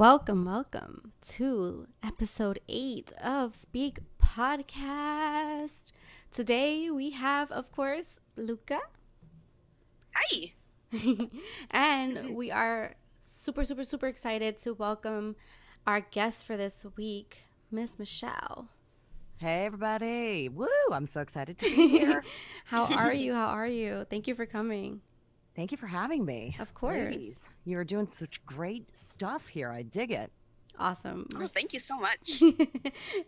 Welcome to episode 8 of Speak Podcast. Today we have, of course, Luca. Hi. And we are super excited to welcome our guest for this week, Miss Michelle. Hey, everybody. Woo! I'm so excited to be here. How are you? Thank you for coming. Thank you for having me. Of course. Ladies, you're doing such great stuff here. I dig it. Awesome. Oh, thank you so much.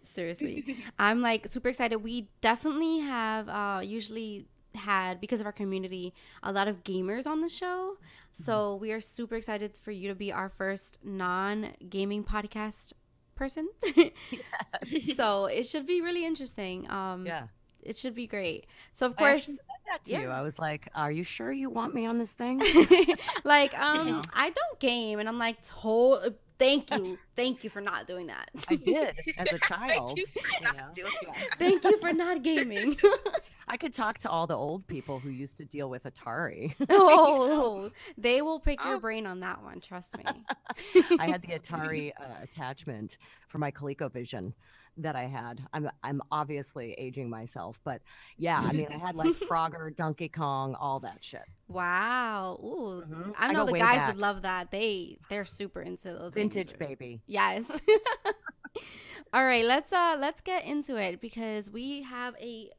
Seriously. I'm like super excited. We definitely have usually had, because of our community, a lot of gamers on the show. So we are super excited for you to be our first non-gaming podcast person. Yes. So it should be really interesting. Yeah. It should be great. So of course, I said that to you. I was like, "Are you sure you want me on this thing?" Like, I don't game, and I'm like, thank you for not doing that. I did as a child. Thank you for not doing that. Thank you for not gaming. I could talk to all the old people who used to deal with Atari. Oh, they will pick your brain on that one. Trust me. I had the Atari attachment for my ColecoVision that I had. I'm obviously aging myself, but yeah, I mean, I had like Frogger, Donkey Kong, all that shit. Wow. Ooh, I know the guys would love that. They're super into those vintage baby. Yes. All right, let's get into it because we have an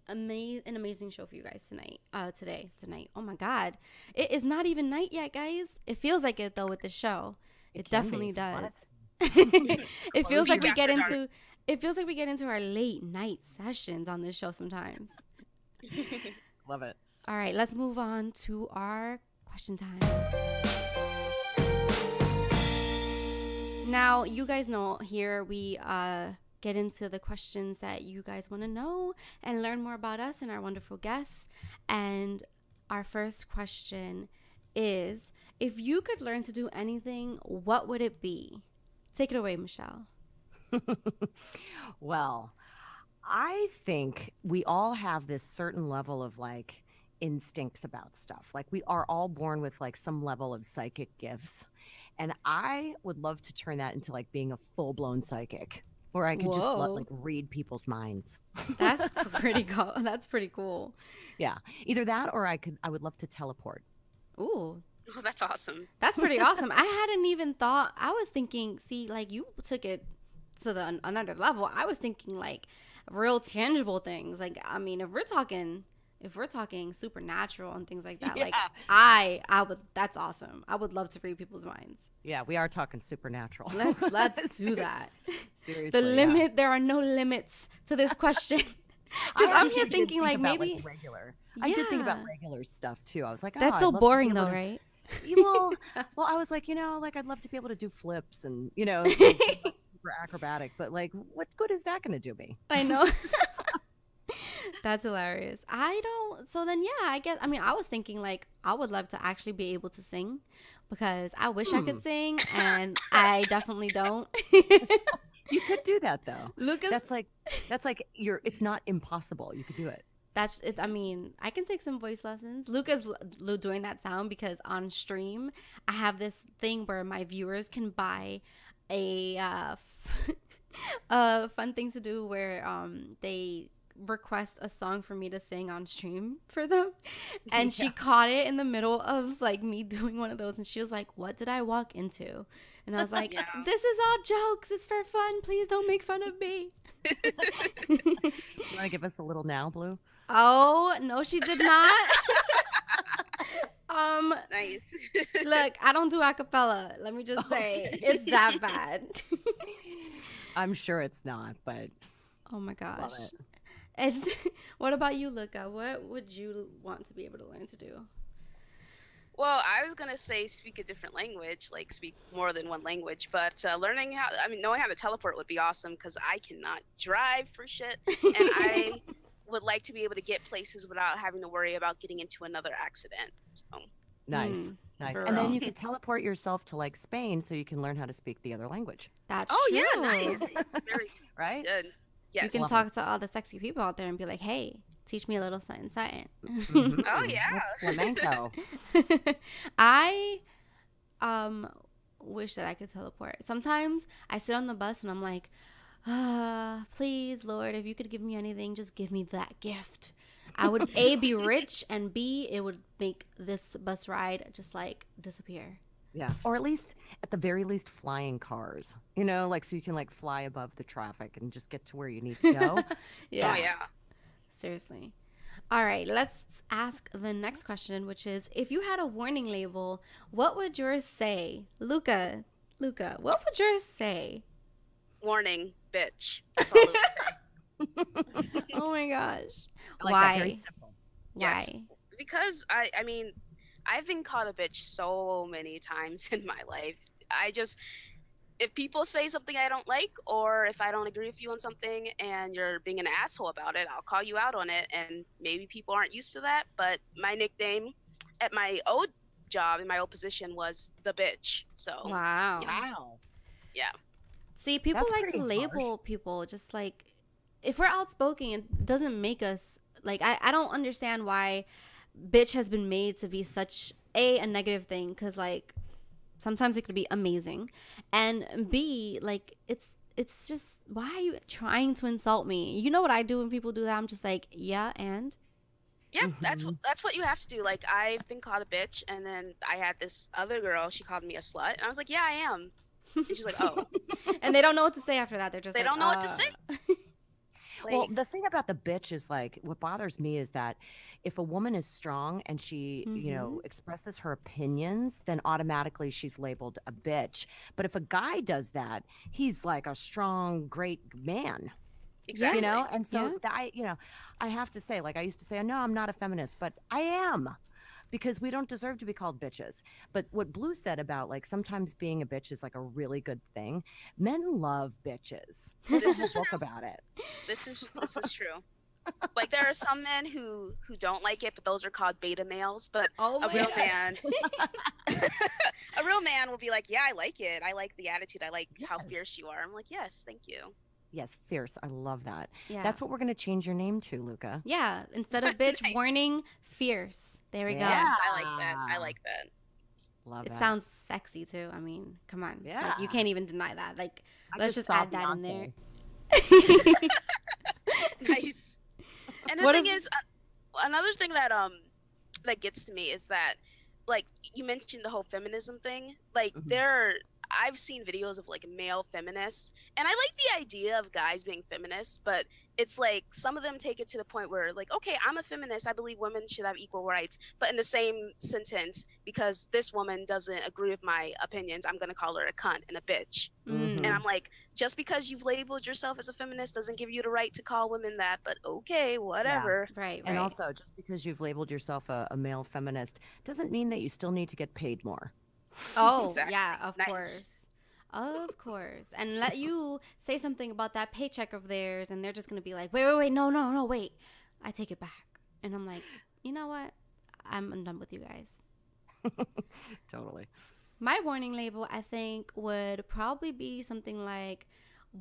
amazing show for you guys tonight. Tonight. Oh my God, it is not even night yet, guys. It feels like it though with the show. It definitely does. It feels like we get into. It feels like we get into our late night sessions on this show sometimes. Love it. All right, let's move on to our question time. Now, you guys know here we get into the questions that you guys want to know and learn more about us and our wonderful guests. And our first question is, if you could learn to do anything, what would it be? Take it away, Michelle. Well, I think we all have this certain level of like instincts about stuff. Like we are all born with like some level of psychic gifts. And I would love to turn that into like being a full-blown psychic where I could just like read people's minds. That's pretty cool. That's pretty cool. Yeah. Either that or I would love to teleport. Ooh. Oh, that's awesome. That's pretty awesome. I hadn't even thought. I was thinking, see, like you took it to the another level. I was thinking like real tangible things. Like, I mean, if we're talking supernatural and things like that, like I would, that's awesome. I would love to read people's minds. Yeah, we are talking supernatural. Let's do that. Seriously. There are no limits to this question. Because I'm here thinking like maybe like regular. Yeah. I did think about regular stuff too. I was like, that's so boring though, right? Well, I was like, like I'd love to be able to do flips and super acrobatic, but like, what good is that going to do me? I know. That's hilarious. So then, yeah, I was thinking like I would love to actually be able to sing because I wish I could sing and I definitely don't. You could do that though. Lucas, that's like it's not impossible. You could do it. That's it. I mean, I can take some voice lessons. Luca's doing that sound because on stream, I have this thing where my viewers can buy a fun thing to do where they request a song for me to sing on stream for them. And she caught it in the middle of like me doing one of those and she was like, "What did I walk into?" And I was like, This is all jokes. It's for fun. Please don't make fun of me. You want to give us a little now, Blue? Oh, no, she did not. Nice. Look, I don't do acapella. Let me just say, it's that bad. I'm sure it's not, but oh my gosh. What about you, Luca? What would you want to be able to learn to do? Well, I was going to say speak a different language, like speak more than one language, but knowing how to teleport would be awesome because I cannot drive for shit. And I would like to be able to get places without having to worry about getting into another accident. So. Nice. And then you can teleport yourself to like Spain so you can learn how to speak the other language. That's true. Yeah, nice. Very right? Good. Yes. You can talk to all the sexy people out there and be like, "Hey, teach me a little something." Mm-hmm. Oh yeah. That's flamenco. I wish that I could teleport. Sometimes I sit on the bus and I'm like, please, Lord, if you could give me anything, just give me that gift. I would A, be rich, and B, it would make this bus ride just like disappear. Yeah. Or at least, at the very least, flying cars, you know, like so you can like fly above the traffic and just get to where you need to go. Yeah. Oh, yeah. Seriously. All right, let's ask the next question, which is, if you had a warning label, what would yours say? Luca, what would yours say? Warning, bitch. That's all it would say. Oh my gosh. I like Why? that. Very simple. Yes. Why? Because I mean, I've been called a bitch so many times in my life. If people say something I don't like, or if I don't agree with you on something and you're being an asshole about it, I'll call you out on it. And maybe people aren't used to that, but my nickname at my old job, in my old position, was the bitch. So Wow. Wow. yeah. See, people That's like to pretty label people, just like, if we're outspoken, it doesn't make us, like, I don't understand why bitch has been made to be such a negative thing, because like sometimes it could be amazing, and B, like, it's just, why are you trying to insult me? You know what I do when people do that? I'm just like, yeah, and Yeah, that's what you have to do. Like, I've been called a bitch, and then I had this other girl, she called me a slut, and I was like, yeah, I am. And she's like, oh. and they don't know what to say after that. They're just They like, don't know what to say. Well, Like, the thing about the bitch is like what bothers me is that if a woman is strong and she, you know, expresses her opinions, then automatically she's labeled a bitch. But if a guy does that, he's like a strong, great man. exactly. You know, and so Yeah. you know, I have to say, like I used to say, no, I'm not a feminist, but I am. Because we don't deserve to be called bitches. But what Blue said about like sometimes being a bitch is like a really good thing. Men love bitches. There's This a is whole book about it. This is true. Like, there are some men who don't like it, but those are called beta males. But Oh a my real God. man, a real man will be like, yeah, I like it. I like the attitude. I like how fierce you are. I'm like, yes, thank you. Yes, fierce. I love that. Yeah. That's what we're going to change your name to, Luca. Yeah, instead of bitch, Nice. warning, fierce. There we go. Yes, I like that. I like that. Love It that. sounds sexy too. I mean, come on. Like, Yeah. you can't even deny that. Like, I let's just saw add that in there. Beyonce. Nice. And the What thing if- is, another thing that that gets to me is that, like, you mentioned the whole feminism thing. Like, I've seen videos of like male feminists, and I like the idea of guys being feminists, but it's like some of them take it to the point where, like, okay, I'm a feminist, I believe women should have equal rights, but in the same sentence, because this woman doesn't agree with my opinions, I'm gonna call her a cunt and a bitch. Mm. And I'm like, just because you've labeled yourself as a feminist doesn't give you the right to call women that, but okay, whatever. Right. And also, just because you've labeled yourself a male feminist doesn't mean that you still need to get paid more. Oh, Exactly. yeah, of Nice. course. Of course. And let you say something about that paycheck of theirs, and they're just going to be like, wait, no, wait. I take it back. And I'm like, you know what? I'm done with you guys. Totally. My warning label, I think, would probably be something like,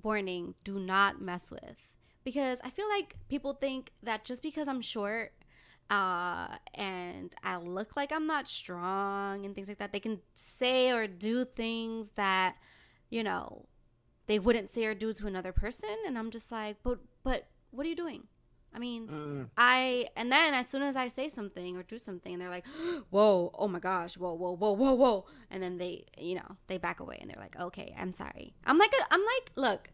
warning, do not mess with. Because I feel like people think that just because I'm short and I look like I'm not strong and things like that, they can say or do things that, you know, they wouldn't say or do to another person. And I'm just like, but what are you doing? I mean, and then as soon as I say something or do something, they're like, whoa, oh my gosh, whoa. And then they, you know, they back away and they're like, okay, I'm sorry. I'm like, look,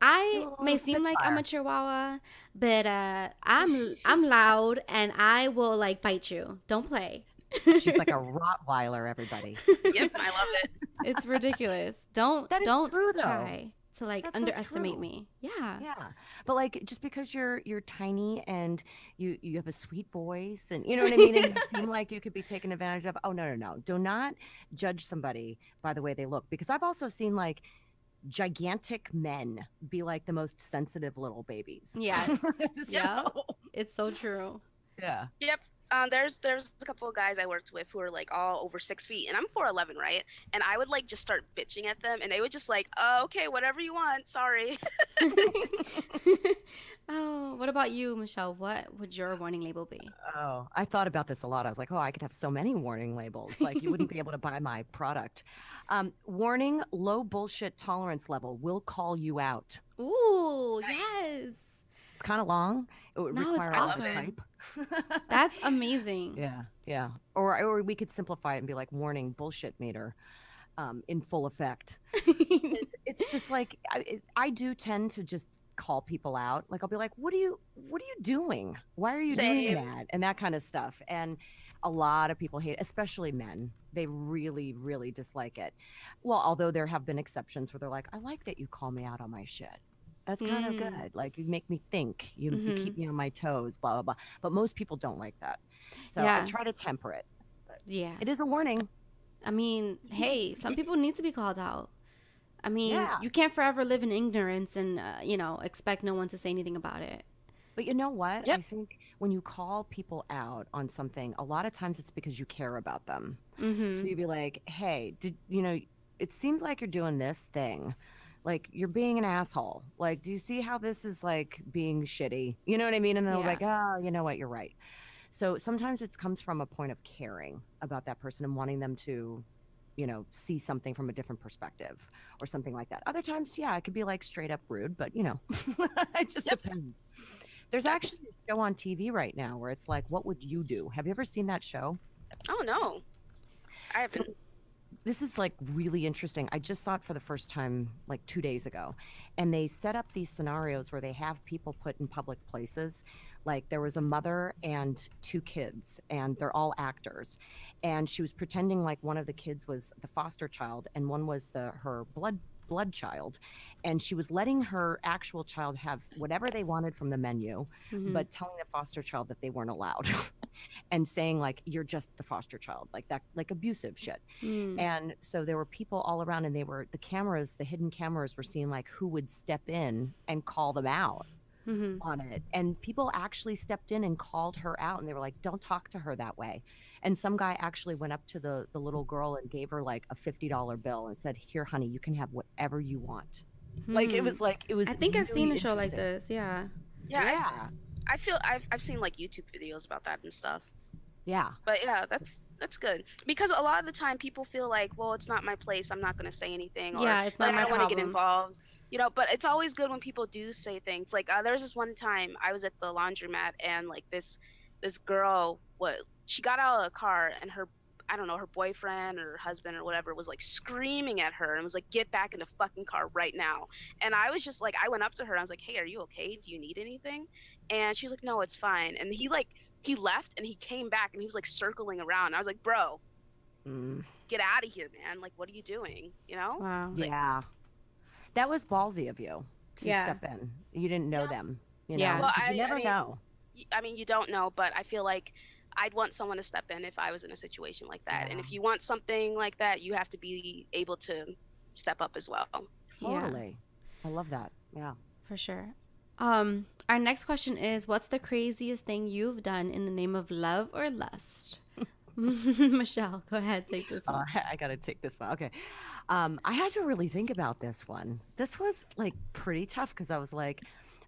I may seem like I'm a chihuahua, but I'm loud and I will like bite you. Don't play. She's like a Rottweiler, everybody. Yep, I love it. It's ridiculous. Don't true, though. try to like That's so underestimate true. me. Yeah. Yeah, but like just because you're tiny and you have a sweet voice and you know what I mean, and you seem like you could be taken advantage of. Oh no! Do not judge somebody by the way they look, because I've also seen like gigantic men be like the most sensitive little babies. Yeah. So, Yeah. It's so true. yeah. Yep. There's a couple of guys I worked with who are like all over 6 feet, and I'm 4'11", right? And I would like just start bitching at them, and they would just like, oh, okay, whatever you want. Sorry. Oh, what about you, Michelle? What would your warning label be? Oh, I thought about this a lot. I was like, oh, I could have so many warning labels. Like you wouldn't be able to buy my product. Warning, low bullshit tolerance level will call you out. Ooh, Nice. yes. It's kind of long. It would No, it's require a lot of awesome. type. That's amazing. Yeah, yeah. Or we could simplify it and be like, warning, bullshit meter, in full effect. It's just like I do tend to just call people out. Like I'll be like, what are you doing? Why are you doing Same. that? And that kind of stuff. And a lot of people hate it, especially men. They really, really dislike it. Well, although there have been exceptions where they're like, I like that you call me out on my shit. That's kind of good. Like you make me think. You keep me on my toes, blah, blah, blah. But most people don't like that. So I Yeah. try to temper it. But Yeah. it is a warning. I mean, hey, some people need to be called out. I mean, Yeah. you can't forever live in ignorance and, expect no one to say anything about it. But you know what? Yep. I think when you call people out on something, a lot of times it's because you care about them. So you'd be like, hey, it seems like you're doing this thing. Like you're being an asshole. Like, do you see how this is like being shitty? You know what I mean? And they're Yeah. like, oh, you know what? You're right. So sometimes it comes from a point of caring about that person and wanting them to, see something from a different perspective or something like that. Other times, yeah, it could be like straight up rude, but it just Yep. depends. There's actually a show on TV right now where it's like, what would you do? Have you ever seen that show? Oh no, I So haven't. this is like really interesting. I just saw it for the first time like 2 days ago. And they set up these scenarios where they have people put in public places. Like there was a mother and two kids, and they're all actors. And she was pretending like one of the kids was the foster child and one was her blood child. And she was letting her actual child have whatever they wanted from the menu, but telling the foster child that they weren't allowed. And saying like, you're just the foster child, like that, like abusive shit. And so there were people all around, and the hidden cameras were seeing like who would step in and call them out on it. And people actually stepped in and called her out, and they were like, don't talk to her that way. And some guy actually went up to the little girl and gave her like a $50 bill and said, here, honey, you can have whatever you want. Like it was I think I've seen really a show like interesting. this. Yeah. Yeah. I feel I've seen like YouTube videos about that and stuff. Yeah. But yeah, that's good, because a lot of the time people feel like, well, it's not my place, I'm not going to say anything, or Yeah, it's not like, my I don't want to get problem. involved, but it's always good when people do say things. Like there was this one time I was at the laundromat, and like this girl, she got out of the car, and I don't know, her boyfriend or her husband or whatever was like screaming at her and was like, get back in the fucking car right now. And I was just like, I went up to her, I was like, hey, are you okay? Do you need anything? And she was like, no, it's fine. And he left, and he came back, and he was like circling around. I was like, bro, get out of here, man. Like, what are you doing? Wow. Like, Yeah. That was ballsy of you to Yeah. step in. You didn't know Yeah. them, Yeah. Well, Well, you never know. I mean, you don't know, but I feel like I'd want someone to step in if I was in a situation like that. And Yeah. if you want something like that, you have to be able to step up as well. Yeah. Totally. I love that. Yeah. For sure. Our next question is, what's the craziest thing you've done in the name of love or lust? Michelle, go ahead, take this one. I got to take this one. Okay. I had to really think about this one. This was like pretty tough because I was like,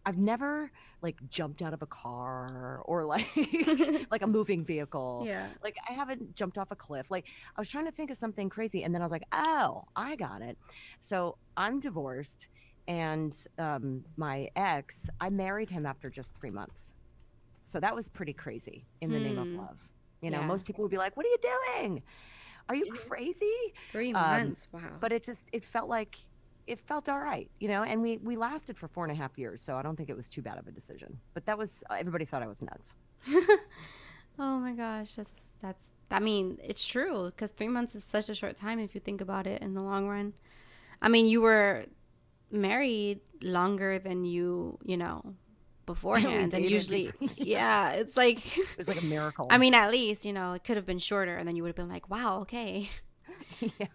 I've never like jumped out of a car or like like a moving vehicle. Yeah. Like I haven't jumped off a cliff. Like I was trying to think of something crazy, and then I was like, oh, I got it. So I'm divorced, and my ex, I married him after just 3 months. So that was pretty crazy in the name of love. Yeah. Most people would be like, what are you doing? Are you crazy? 3 months. Wow. But it felt all right, and we lasted for 4.5 years. So I don't think it was too bad of a decision, but everybody thought I was nuts. Oh my gosh. I mean, it's true, because 3 months is such a short time if you think about it in the long run. I mean, you were married longer than beforehand, and usually yeah, it's like It was like a miracle. I mean, at least it could have been shorter, and then you would have been like, wow, okay. Yeah,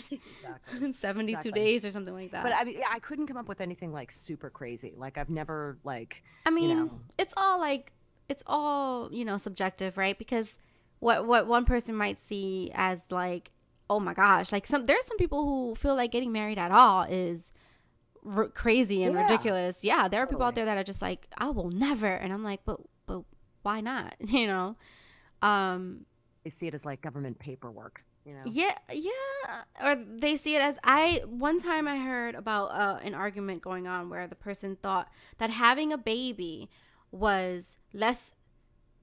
exactly. 72 Exactly. days or something like that. But I mean, I couldn't come up with anything like super crazy. Like I've never like, I mean, you know. it's all like it's all, you know, subjective, right? Because what one person might see as like, oh my gosh, like there's some people who feel like getting married at all is crazy and ridiculous. Yeah, there are people out there that are just like, I will never, and I'm like, but why not? You know, They see it as like government paperwork. You know? Yeah, or they see it as one time I heard about an argument going on where the person thought that having a baby was less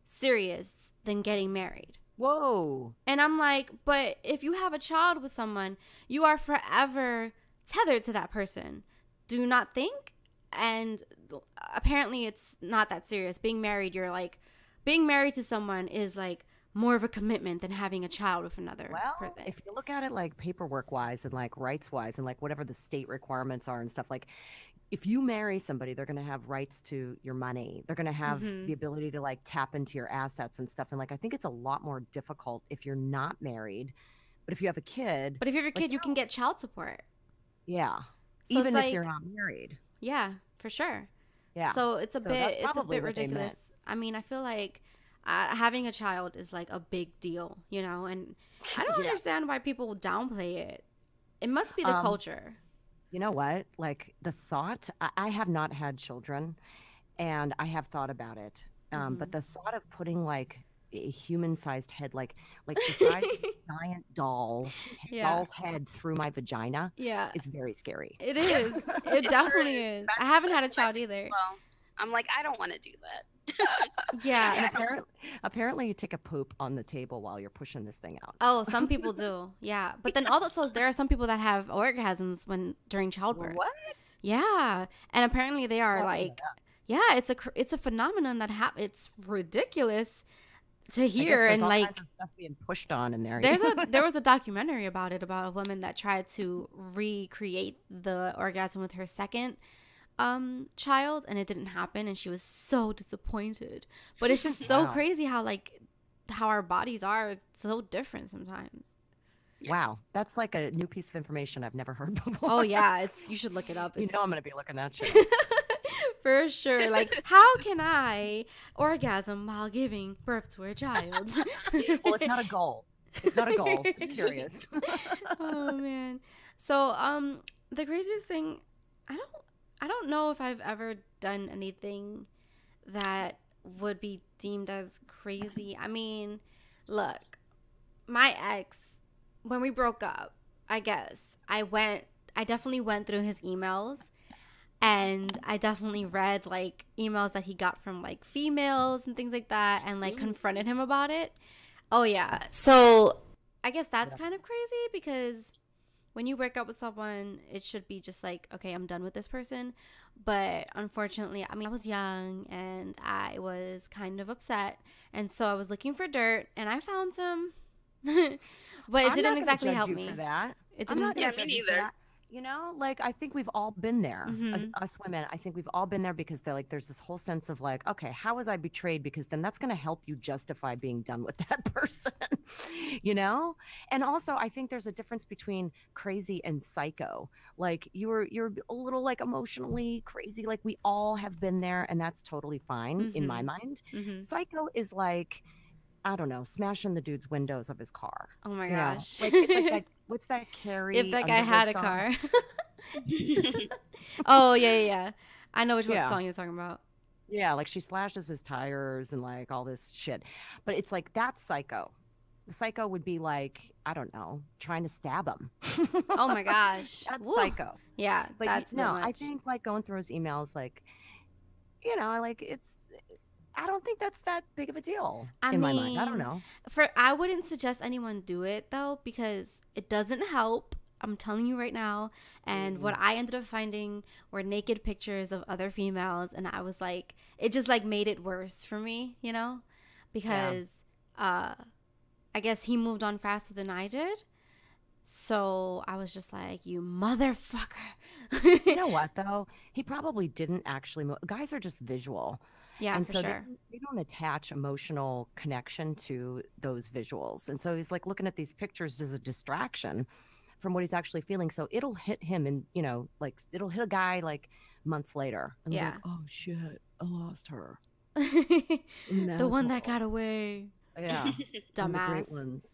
serious than getting married. Whoa. And I'm like, but if you have a child with someone, you are forever tethered to that person. Do you not think? And apparently it's not that serious. Being married to someone is like more of a commitment than having a child with another person. If you look at it like paperwork wise and like rights wise and like whatever the state requirements are and stuff, like if you marry somebody, they're going to have rights to your money. They're going to have the ability to like tap into your assets and stuff. And like, I think it's a lot more difficult if you're not married, but if you have a kid. But if you have a kid, you can get child support. Yeah. So even if you're not married. Yeah, for sure. Yeah. So it's a bit ridiculous. I mean, I feel like having a child is like a big deal, you know, and I don't understand why people downplay it. It must be the culture. You know what? Like the thought, I have not had children and I have thought about it. But the thought of putting like a human-sized head, like the size of a giant doll's head through my vagina is very scary. It is. It definitely is. I haven't had a child either. Well, I'm like, I don't want to do that. Yeah. And apparently you take a poop on the table while you're pushing this thing out. Oh, some people do. Yeah. But then also there are some people that have orgasms during childbirth. What? Yeah. And apparently they are it's a phenomenon that it's ridiculous to hear. And all like kinds of stuff being pushed on in there. There was a documentary about a woman that tried to recreate the orgasm with her second child, and it didn't happen, and she was so disappointed. But it's just so crazy how our bodies are so different sometimes. Wow, that's like a new piece of information I've never heard before. Oh yeah, you should look it up. I'm gonna be looking that shit up. For sure. Like, how can I orgasm while giving birth to a child? Well, it's not a goal. It's not a goal. Just curious. Oh man. So the craziest thing, I don't know if I've ever done anything that would be deemed as crazy. I mean, look, my ex, when we broke up, I guess I definitely went through his emails, and I definitely read like emails that he got from like females and things like that, and like confronted him about it. Oh yeah. So I guess that's kind of crazy, because when you break up with someone, it should be just like, okay, I'm done with this person. But unfortunately, I mean, I was young and I was kind of upset. And so I was looking for dirt and I found some. But it didn't exactly help me. For that. It didn't. Yeah, me neither. You know, like I think we've all been there. Us women, I think we've all been there, because there's this whole sense of like, okay, how was I betrayed? Because then that's going to help you justify being done with that person, you know? And also, I think there's a difference between crazy and psycho. Like you're a little like emotionally crazy. Like we all have been there, and that's totally fine in my mind. Psycho is like, I don't know, smashing the dude's windows of his car. Oh my gosh. Like, it's like that, what's that Carrie? If that guy had a car. Oh, yeah. I know which song you're talking about. Yeah, like she slashes his tires and like all this shit. But it's like, that's psycho. The psycho would be like, I don't know, trying to stab him. Oh my gosh. That's Woo. psycho. Yeah, But that's no, much. I think like going through his emails, like, you know, like I don't think that's that big of a deal in my mind. I don't know. I wouldn't suggest anyone do it though, because it doesn't help. I'm telling you right now. And what I ended up finding were naked pictures of other females, and I was like, it just like made it worse for me, you know, because I guess he moved on faster than I did. So I was just like, you motherfucker. You know what though? He probably didn't actually guys are just visual. Yeah, and for so sure. they don't attach emotional connection to those visuals. And so he's like looking at these pictures as a distraction from what he's actually feeling. So it'll hit him, and, you know, like it'll hit a guy like months later. And they're like, oh shit, I lost her. The one that got away. Yeah. And the great Dumbass. ones.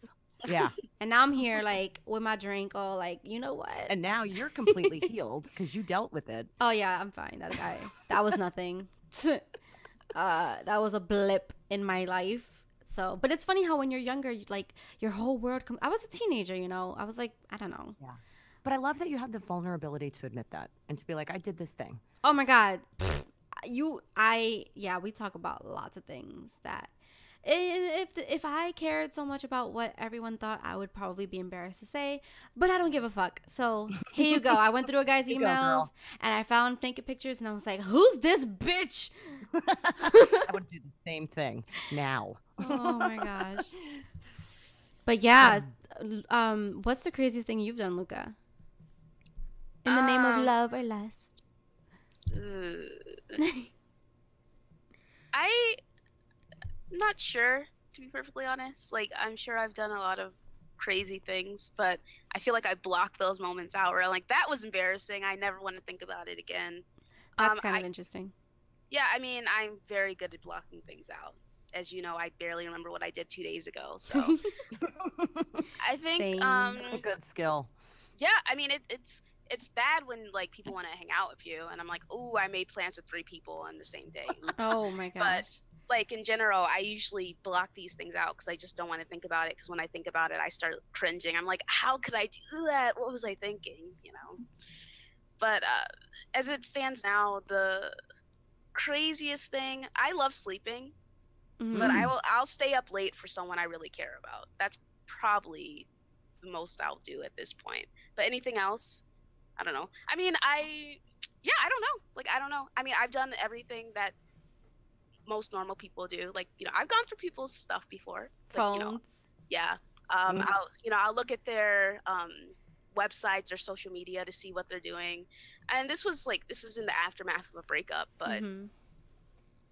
Yeah. And now I'm here like with my drink, all like, you know what? And now you're completely healed because you dealt with it. Oh yeah, I'm fine. That was nothing. That was a blip in my life. So, but it's funny how when you're younger, like your whole world I was a teenager, you know. I was like, I don't know. Yeah. But I love that you have the vulnerability to admit that and to be like, I did this thing. Oh my God. We talk about lots of things that if I cared so much about what everyone thought, I would probably be embarrassed to say, but I don't give a fuck. So here you go. I went through a guy's emails and I found naked pictures and I was like, who's this bitch? I would do the same thing now. Oh my gosh. But yeah, what's the craziest thing you've done, Luca? In the name of love or lust? I'm not sure, to be perfectly honest. Like, I'm sure I've done a lot of crazy things, but I feel like I block those moments out where I'm like, that was embarrassing. I never want to think about it again. That's kind of interesting. Yeah, I mean, I'm very good at blocking things out. As you know, I barely remember what I did 2 days ago. So I think it's a good skill. Yeah, I mean, it's bad when like people want to hang out with you, and I'm like, oh, I made plans with 3 people on the same day. Oops. Oh my gosh. But like in general, I usually block these things out because I just don't want to think about it. Because when I think about it, I start cringing. I'm like, how could I do that? What was I thinking? You know. But as it stands now, the craziest thing, I love sleeping, but I'll stay up late for someone I really care about. That's probably the most I'll do at this point. But anything else, I don't know. I mean, I don't know. Like, I don't know. I mean, I've done everything that most normal people do. Like, you know, I've gone through people's stuff before. Phones. Like, you know, yeah. I'll look at their websites or social media to see what they're doing. And this is in the aftermath of a breakup, but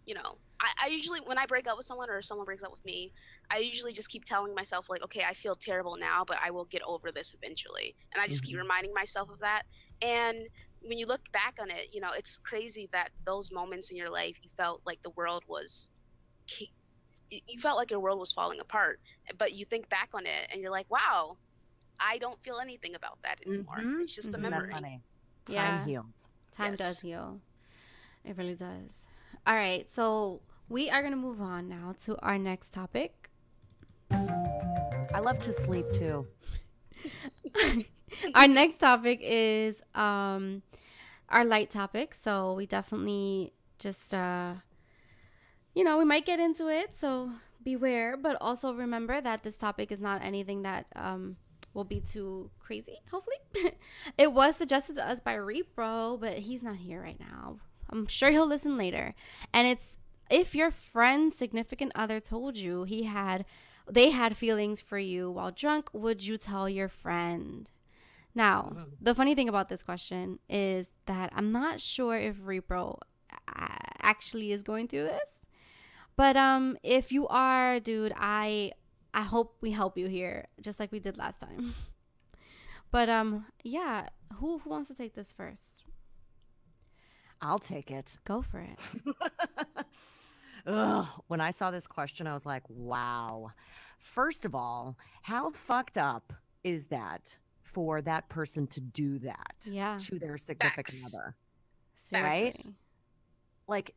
you know, I usually, when I break up with someone or someone breaks up with me, I usually just keep telling myself like, okay, I feel terrible now, but I will get over this eventually. And I just keep reminding myself of that. And when you look back on it, you know, it's crazy that those moments in your life, you felt like your world was falling apart. But you think back on it and you're like, wow, I don't feel anything about that anymore. It's just a memory. That's funny. Yeah. Time heals. Time does heal. It really does. All right. So we are going to move on now to our next topic. I love to sleep too. Our next topic is our light topic. So we definitely just, you know, we might get into it. So beware. But also remember that this topic is not anything that will be too crazy, hopefully. It was suggested to us by Repro, but he's not here right now. I'm sure he'll listen later. And it's, if your friend's significant other told you they had feelings for you while drunk, would you tell your friend? Now, the funny thing about this question is that I'm not sure if Repro actually is going through this. But if you are, dude, I hope we help you here, just like we did last time. But yeah, who wants to take this first? I'll take it. Go for it. Ugh. When I saw this question, I was like, wow. First of all, how fucked up is that for that person to do that to their significant other? Seriously. Right? Like,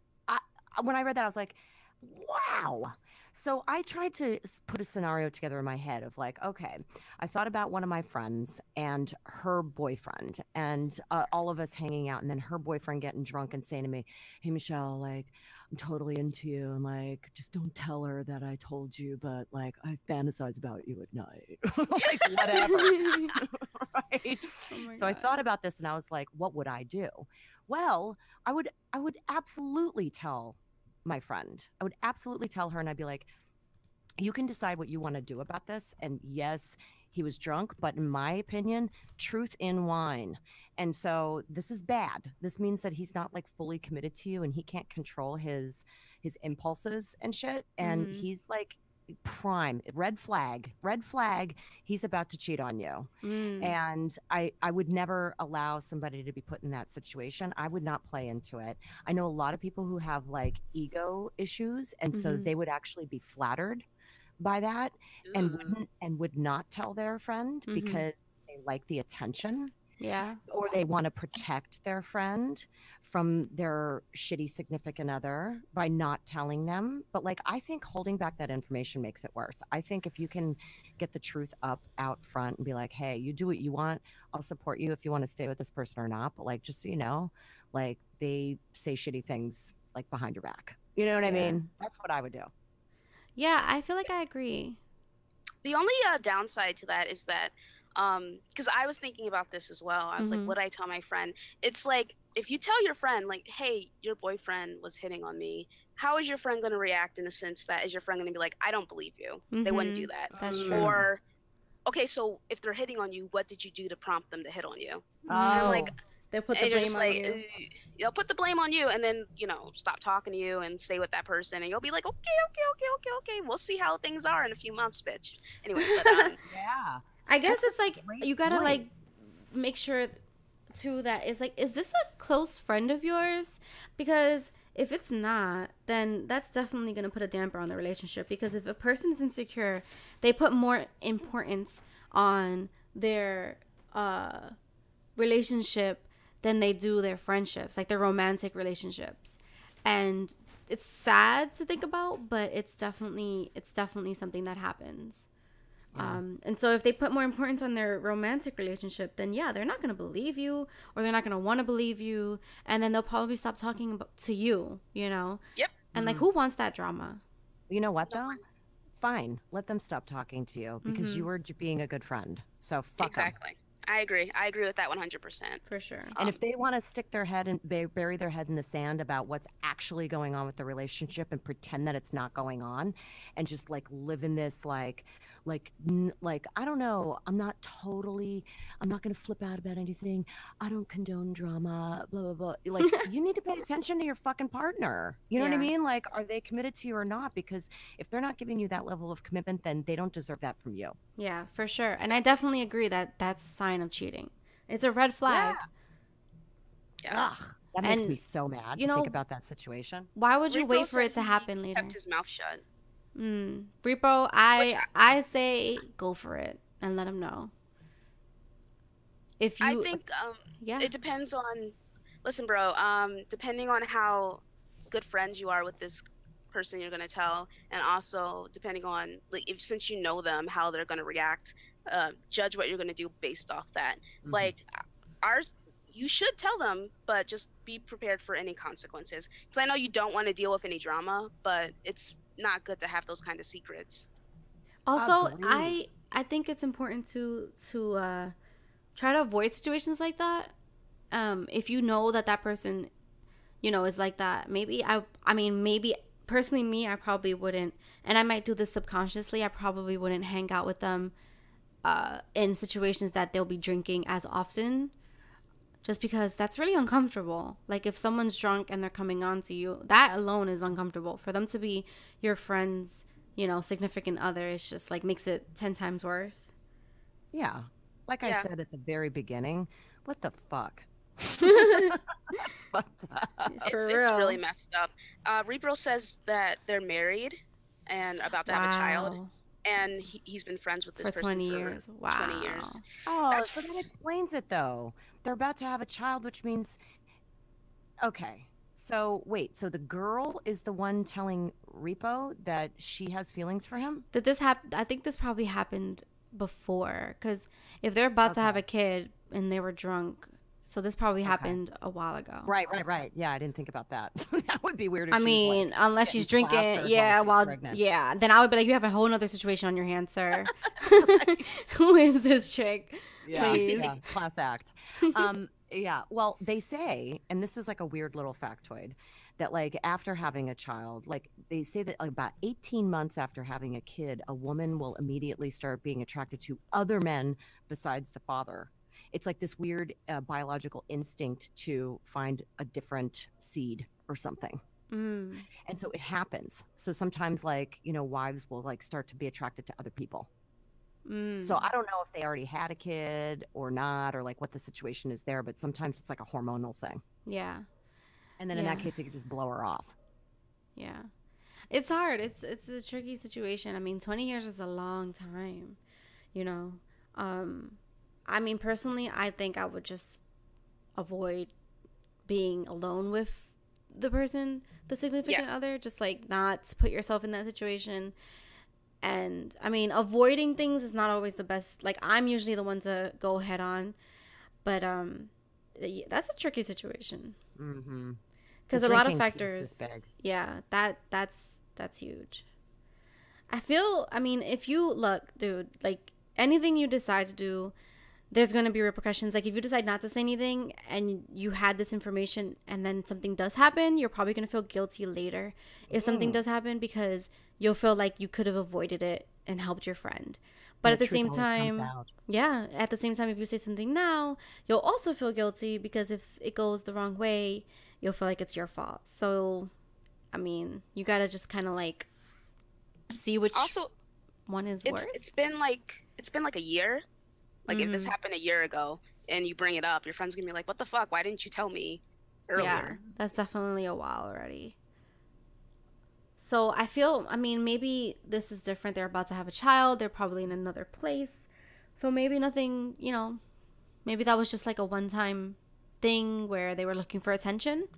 when I read that, I was like, wow. So I tried to put a scenario together in my head of like, okay, I thought about one of my friends and her boyfriend and all of us hanging out, and then her boyfriend getting drunk and saying to me, hey, Michelle, like, I'm totally into you, and like, just don't tell her that I told you, but like, I fantasize about you at night. Like, whatever. Right? Oh so God. I thought about this and I was like, what would I do? Well, I would absolutely tell my friend. I would absolutely tell her, and I'd be like, you can decide what you want to do about this. And yes, he was drunk, but in my opinion, truth in wine. And so this is bad. This means that he's not like fully committed to you and he can't control his impulses and shit. And he's like prime red flag, he's about to cheat on you. Mm. And I would never allow somebody to be put in that situation. I would not play into it. I know a lot of people who have like ego issues, and so Mm-hmm. they would actually be flattered by that and Ooh. would not tell their friend Mm-hmm. because they like the attention, Yeah. or they want to protect their friend from their shitty significant other by not telling them. But like, I think holding back that information makes it worse. I think if you can get the truth up out front and be like, hey, you do what you want, I'll support you if you want to stay with this person or not, but like, just so you know, like, they say shitty things like behind your back, you know what I Yeah. mean? That's what I would do. Yeah, I feel like I agree. The only downside to that is that, because I was thinking about this as well. I was like, Mm-hmm. would I tell my friend? It's like, if you tell your friend, like, hey, your boyfriend was hitting on me, how is your friend going to react in the sense that, is your friend going to be like, I don't believe you? They wouldn't do Mm-hmm. that. That's Mm. true. Or, okay, so if they're hitting on you, what did you do to prompt them to hit on you? Oh, And I'm like, They put and the you're blame just on like, you. you'll put the blame on you, and then, you know, stop talking to you and stay with that person, and you'll be like, okay, we'll see how things are in a few months, bitch. Anyway, but yeah. I guess That's a it's like great you gotta point. like make sure too that it's like, is this a close friend of yours? Because if it's not, then that's definitely gonna put a damper on the relationship. Because if a person's insecure, they put more importance on their relationship than they do their friendships, like their romantic relationships. And it's sad to think about, but it's definitely something that happens. Yeah. And so if they put more importance on their romantic relationship, then yeah, they're not going to believe you, or they're not going to want to believe you. And then they'll probably stop talking to you, you know? Yep. And like, who wants that drama? You know what though? Fine, let them stop talking to you because you were being a good friend. So fuck them. Exactly. I agree with that 100%. For sure. And if they want to stick their head and bury their head in the sand about what's actually going on with the relationship and pretend that it's not going on, and just like live in this like I don't know, I'm not going to flip out about anything. I don't condone drama, blah blah blah. Like, you need to pay attention to your fucking partner. You know what I Yeah. mean? Like, are they committed to you or not? Because if they're not giving you that level of commitment, then they don't deserve that from you. Yeah, for sure. And I definitely agree that that's a sign of cheating. It's a red flag. Yeah. Ugh, that makes And, me so mad you to think know, about that situation. Why would you Repro wait for said it to he happen later? kept his mouth shut. Repro, I say go for it and let him know. If you, I think yeah, it depends on. Listen, bro. Depending on how good friends you are with this person you're gonna tell, and also depending on, like, if since you know them, how they're gonna react. Judge what you're gonna do based off that. Like, you should tell them, but just be prepared for any consequences. Because I know you don't want to deal with any drama, but it's not good to have those kind of secrets. also Agreed. I think it's important to try to avoid situations like that. If you know that person, you know, is like that, maybe maybe personally me, I probably wouldn't, and I might do this subconsciously, I probably wouldn't hang out with them in situations that they'll be drinking as often, just because that's really uncomfortable. Like, if someone's drunk and they're coming on to you, that alone is uncomfortable. For them to be your friend's, you know, significant other, it's just like makes it 10 times worse. Yeah. Like I Yeah. said at the very beginning, what the fuck? That's fucked up. For It's real. really messed up. Repro says that they're married and about to have a child, Wow. and he's been friends with this For person 20 for years. 20 Wow. years. Oh, That's so that explains it though. They're about to have a child, which means, okay. So wait, so the girl is the one telling Repo that she has feelings for him? Did this happen? I think this probably happened before, because if they're about to have a kid and they were drunk, so this probably happened a while ago. Right. Yeah, I didn't think about that. That would be weird if I she was, mean, like, unless she's getting drinking, plastered yeah, while while she's pregnant. yeah, then I would be like, you have a whole nother situation on your hands, sir. Who is this chick? Please. Yeah, class act. Yeah, well, they say, and this is like a weird little factoid, that like after having a child, like they say that about 18 months after having a kid, a woman will immediately start being attracted to other men besides the father. It's like this weird biological instinct to find a different seed or something. Mm. And so it happens. So sometimes, like, wives will like start to be attracted to other people. So I Mm. don't know if they already had a kid or not, or like what the situation is there, but sometimes it's like a hormonal thing. Yeah. And then in Yeah. that case, they could just blow her off. Yeah. It's hard. It's a tricky situation. I mean, 20 years is a long time, you know. Um I mean, personally, I think I would just avoid being alone with the person, the Yeah. significant other, just like not put yourself in that situation. And I mean, avoiding things is not always the best. Like, I'm usually the one to go head on, but that's a tricky situation Mm-hmm. The because a lot of drinking piece is factors. big. Yeah, that's huge. I mean, if you look, dude, like anything you decide to do, there's going to be repercussions. Like if you decide not to say anything and you had this information and then something does happen, you're probably going to feel guilty later if something Mm. does happen, because you'll feel like you could have avoided it and helped your friend. But And at the the truth same always comes time, out. yeah, at the same time, if you say something now, you'll also feel guilty because if it goes the wrong way, you'll feel like it's your fault. So, I mean, you got to just kind of like see which Also, one is it's worse. it's been like a year. Like if this Mhm. happened a year ago and you bring it up, your friend's gonna be like, "What the fuck? Why didn't you tell me Yeah, earlier?" that's definitely a while already. So I feel, I mean, maybe this is different. They're about to have a child. They're probably in another place. So maybe nothing, maybe that was just like a one time thing where they were looking for attention.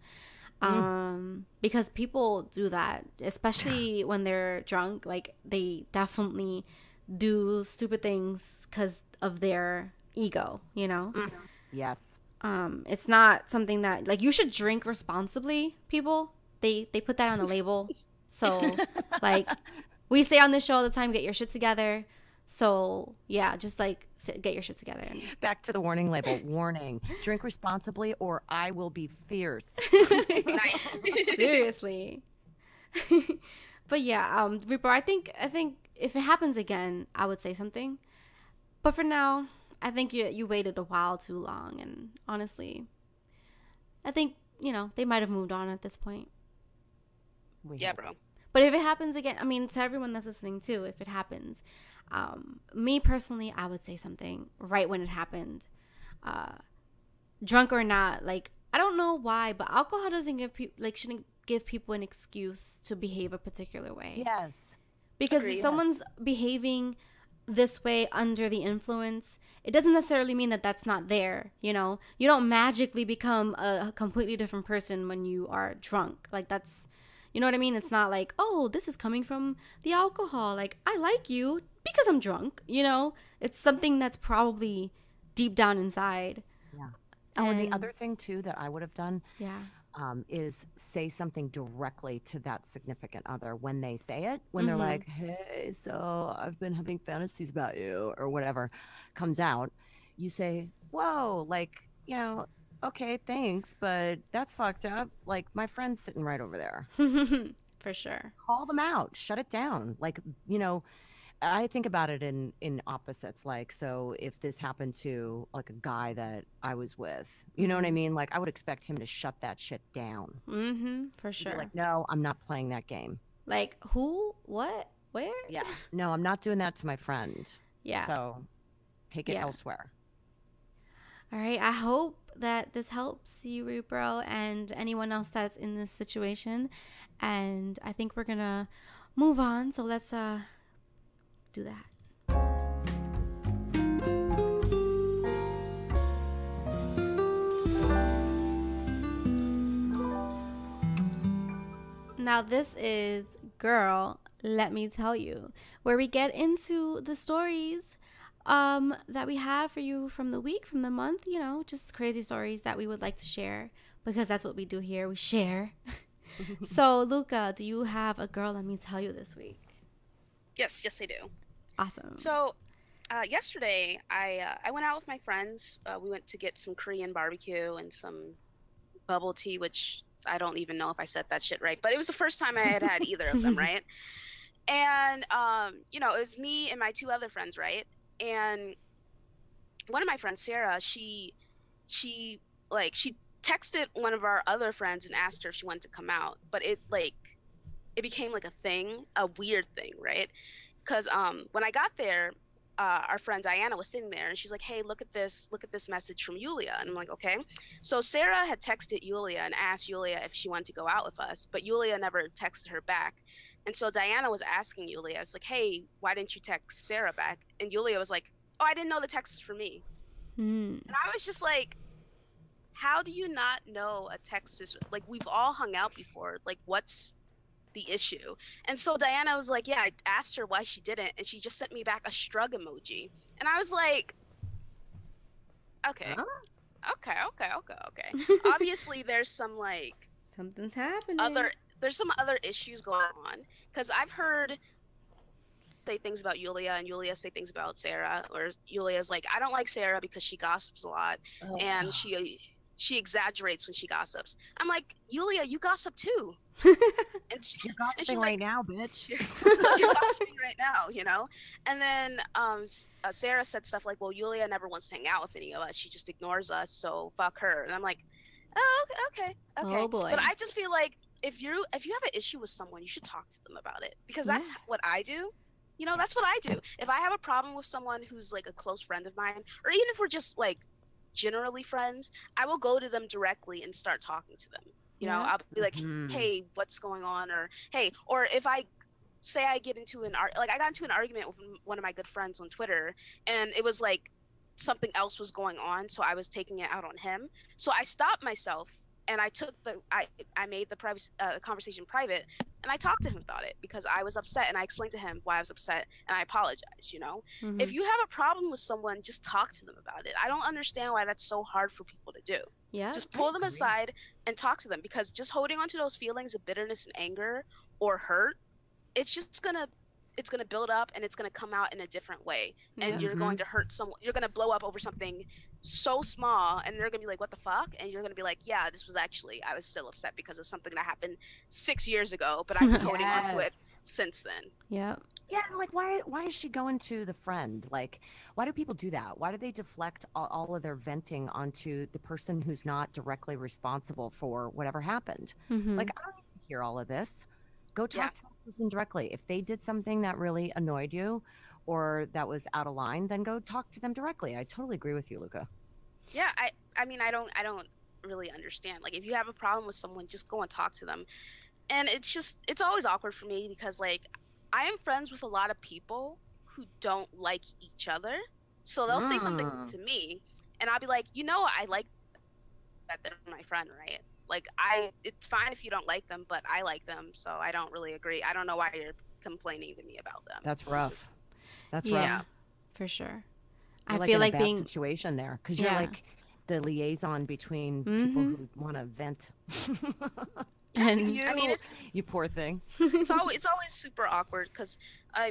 Mm. Because people do that, especially when they're drunk. Like they definitely do stupid things because of their ego. Mm. Yes. It's not something that like you should drink responsibly, people. They put that on the label. So like we say on this show all the time, get your shit together. So yeah, just like get your shit together. Back to the warning label. Warning. Drink responsibly or I will be fierce. Nice. Seriously. But yeah, Reaper, I think if it happens again, I would say something. But for now, I think you waited a while too long, and honestly, I think, they might have moved on at this point. Yeah, Hope. bro. But if it happens again, I mean, to everyone that's listening too, if it happens, me personally, I would say something right when it happened. Uh, Drunk or not, like, I don't know why, but alcohol doesn't shouldn't give people an excuse to behave a particular way. Yes. Because if Agreed. someone's behaving this way under the influence, it doesn't necessarily mean that that's not there. You don't magically become a completely different person when you are drunk. Like that's, you know what I mean? It's not like, oh, this is coming from the alcohol. Like I like you because I'm drunk. It's something that's probably deep down inside. Yeah. Oh, and the And other thing too that I would have done yeah. is say something directly to that significant other when they say it, when they're Mhm. like, hey, so I've been having fantasies about you or whatever comes out. You say, whoa, like, okay, thanks, but that's fucked up. Like, my friend's sitting right over there. For sure. Call them out, shut it down. Like, I think about it in opposites. Like, so if this happened to like a guy that I was with, you know what I mean? Like, I would expect him to shut that shit down. For He'd be sure. like, no, I'm not playing that game. Like who? What? Where? Yeah. No, I'm not doing that to my friend. Yeah. So take it Yeah. elsewhere. All right. I hope that this helps you, Repro, and anyone else that's in this situation. And I think we're gonna move on. So let's do that. Now this is Girl, Let Me Tell You, where we get into the stories that we have for you from the week, from the month, just crazy stories that we would like to share, because that's what we do here. We share. So, Luca, do you have a Girl, Let Me Tell You this week? Yes, I do. Awesome. So, yesterday I went out with my friends. We went to get some Korean barbecue and some bubble tea, which I don't even know if I said that shit right, but it was the first time I had either of them, right? And it was me and my two other friends, right? And one of my friends, Sarah, she texted one of our other friends and asked her if she wanted to come out, but it became like a thing, a weird thing, right? Because when I got there, our friend Diana was sitting there and she's like, hey, look at this message from Yulia. And I'm like, okay. So Sarah had texted Yulia and asked Yulia if she wanted to go out with us, but Yulia never texted her back. And so Diana was asking Yulia, it's like, hey, why didn't you text Sarah back? And Yulia was like, oh, I didn't know the text was for me. And I was just like, how do you not know a text is, like, we've all hung out before, like, what's the issue? And so Diana was like, yeah, I asked her why she didn't, and she just sent me back a shrug emoji. And I was like, okay. Obviously there's some like something's happening. There's some other issues going on, because I've heard say things about Yulia and Yulia say things about Sarah, or Yulia's like, I don't like Sarah because she gossips a lot and she exaggerates when she gossips. I'm like, Yulia, you gossip too. And you're gossiping right now, bitch. You're gossiping right now, you know? And then Sarah said stuff like, well, Yulia never wants to hang out with any of us. She just ignores us, so fuck her. And I'm like, oh, okay. Oh boy. But I just feel like if you have an issue with someone, you should talk to them about it, because that's what I do. You know, that's what I do. If I have a problem with someone who's like a close friend of mine, or even if we're just like generally friends, I will go to them directly and start talking to them. You know, I'll be like, hey, what's going on? Or hey, or if I say I get into I got into an argument with one of my good friends on Twitter, and it was like something else was going on, so I was taking it out on him. So I stopped myself and I made the conversation private, and I talked to him about it because I was upset, and I explained to him why I was upset, and I apologized. You know, if you have a problem with someone, just talk to them about it. I don't understand why that's so hard for people to do. Yeah, just pull them aside and talk to them, because just holding on to those feelings of bitterness and anger or hurt, it's just gonna build up, and it's gonna come out in a different way, and you're going to hurt someone. You're gonna blow up over something so small, and they're gonna be like, what the fuck? And you're gonna be like, yeah, this was actually, I was still upset because of something that happened 6 years ago, but I've been holding on to it since then. Yeah, like, why is she going to the friend? Like, why do people do that? Why do they deflect all of their venting onto the person who's not directly responsible for whatever happened? Like, I don't need to hear all of this. Go talk to that person directly. If they did something that really annoyed you or that was out of line, then go talk to them directly. I totally agree with you, Luca. Yeah, I mean, I don't really understand. Like, if you have a problem with someone, just go and talk to them. And it's always awkward for me because, like, I am friends with a lot of people who don't like each other. So they'll say something to me, and I'll be like, you know, I like that they're my friend, right? Like, it's fine if you don't like them, but I like them, so I don't really agree. I don't know why you're complaining to me about them. That's rough. That's rough. Yeah, for sure. You're I feel like being situation there, because you're like the liaison between people who want to vent. And you poor thing. It's always super awkward, because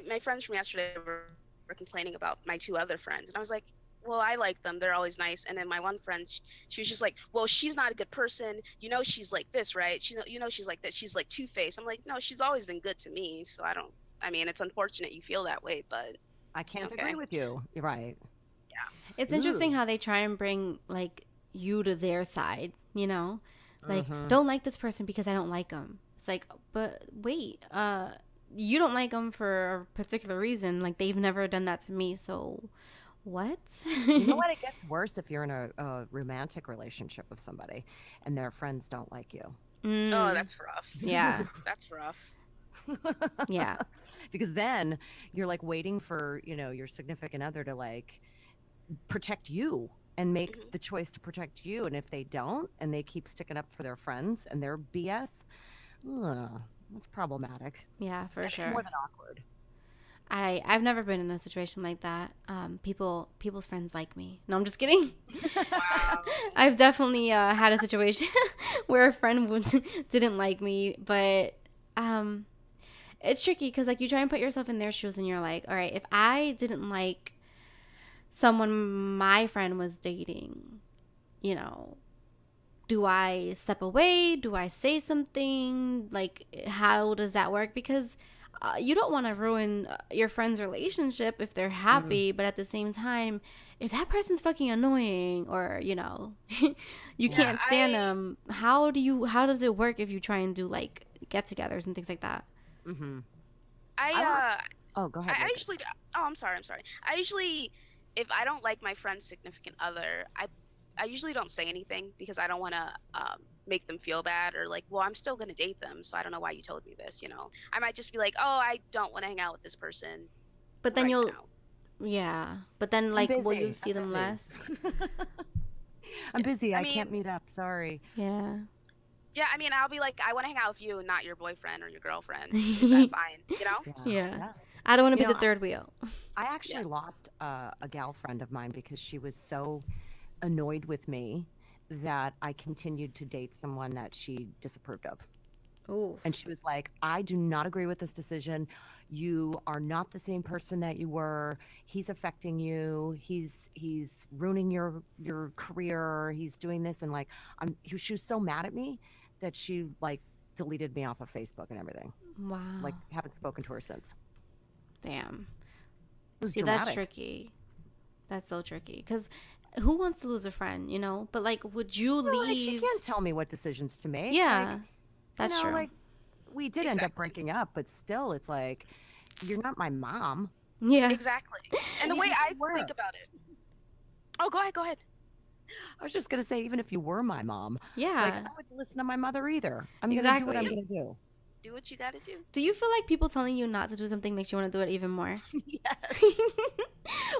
my friends from yesterday were complaining about my two other friends, and I was like, well, I like them. They're always nice. And then my one friend, she was just like, well, she's not a good person. You know, she's like this, right? You know, she's like that. She's like two-faced. I'm like, no, she's always been good to me. So I mean, it's unfortunate you feel that way, but I can't agree with you. You're right. Yeah. It's interesting how they try and bring like you to their side, you know, like don't like this person because I don't like them. It's like, but wait, you don't like them for a particular reason. Like, they've never done that to me. So what? You know what? It gets worse if you're in a romantic relationship with somebody and their friends don't like you. Oh, that's rough. Yeah. That's rough. Yeah. Because then you're like waiting for, you know, your significant other to like protect you and make the choice to protect you. And if they don't, and they keep sticking up for their friends and their BS, that's problematic. Yeah, for sure. More than awkward. I've never been in a situation like that. People's friends like me. No, I'm just kidding. Wow. I've definitely had a situation where a friend didn't like me, but it's tricky because like you try and put yourself in their shoes and you're like, all right, if I didn't like someone my friend was dating, you know, do I step away? Do I say something? Like, how does that work? Because you don't want to ruin your friend's relationship if they're happy, but at the same time, if that person's fucking annoying or, you know, you can't stand them, how does it work if you try and do like get-togethers and things like that? Mm-hmm. Oh, go ahead. I usually, I'm sorry. I usually, if I don't like my friend's significant other, I usually don't say anything because I don't want to make them feel bad or like, well, I'm still going to date them. So I don't know why you told me this, you know. I might just be like, oh, I don't want to hang out with this person. But then now. Yeah. But then like, will you see them less? I'm busy. I can't meet up. Sorry. Yeah. Yeah, I mean, I'll be like, I want to hang out with you and not your boyfriend or your girlfriend. Is that fine? You know? Yeah. I don't want to be the third wheel. I actually lost a gal friend of mine because she was so annoyed with me that I continued to date someone that she disapproved of. Ooh. And she was like, I do not agree with this decision. You are not the same person that you were. He's affecting you. He's ruining your career. He's doing this. And like, she was so mad at me that she like deleted me off of Facebook and everything. Wow. Like, haven't spoken to her since. Damn. It was dramatic. That's tricky. That's so tricky. Because who wants to lose a friend, you know? But like, would you leave? Like, she can't tell me what decisions to make. Yeah. Like, that's true. Like, we did end up breaking up, but still, it's like, you're not my mom. Yeah. Exactly. And the way I think about it. Oh, go ahead. I was just going to say, even if you were my mom, yeah, like, I wouldn't listen to my mother either. I'm going to do what I'm going to do. Do what you got to do. Do you feel like people telling you not to do something makes you want to do it even more? Yes.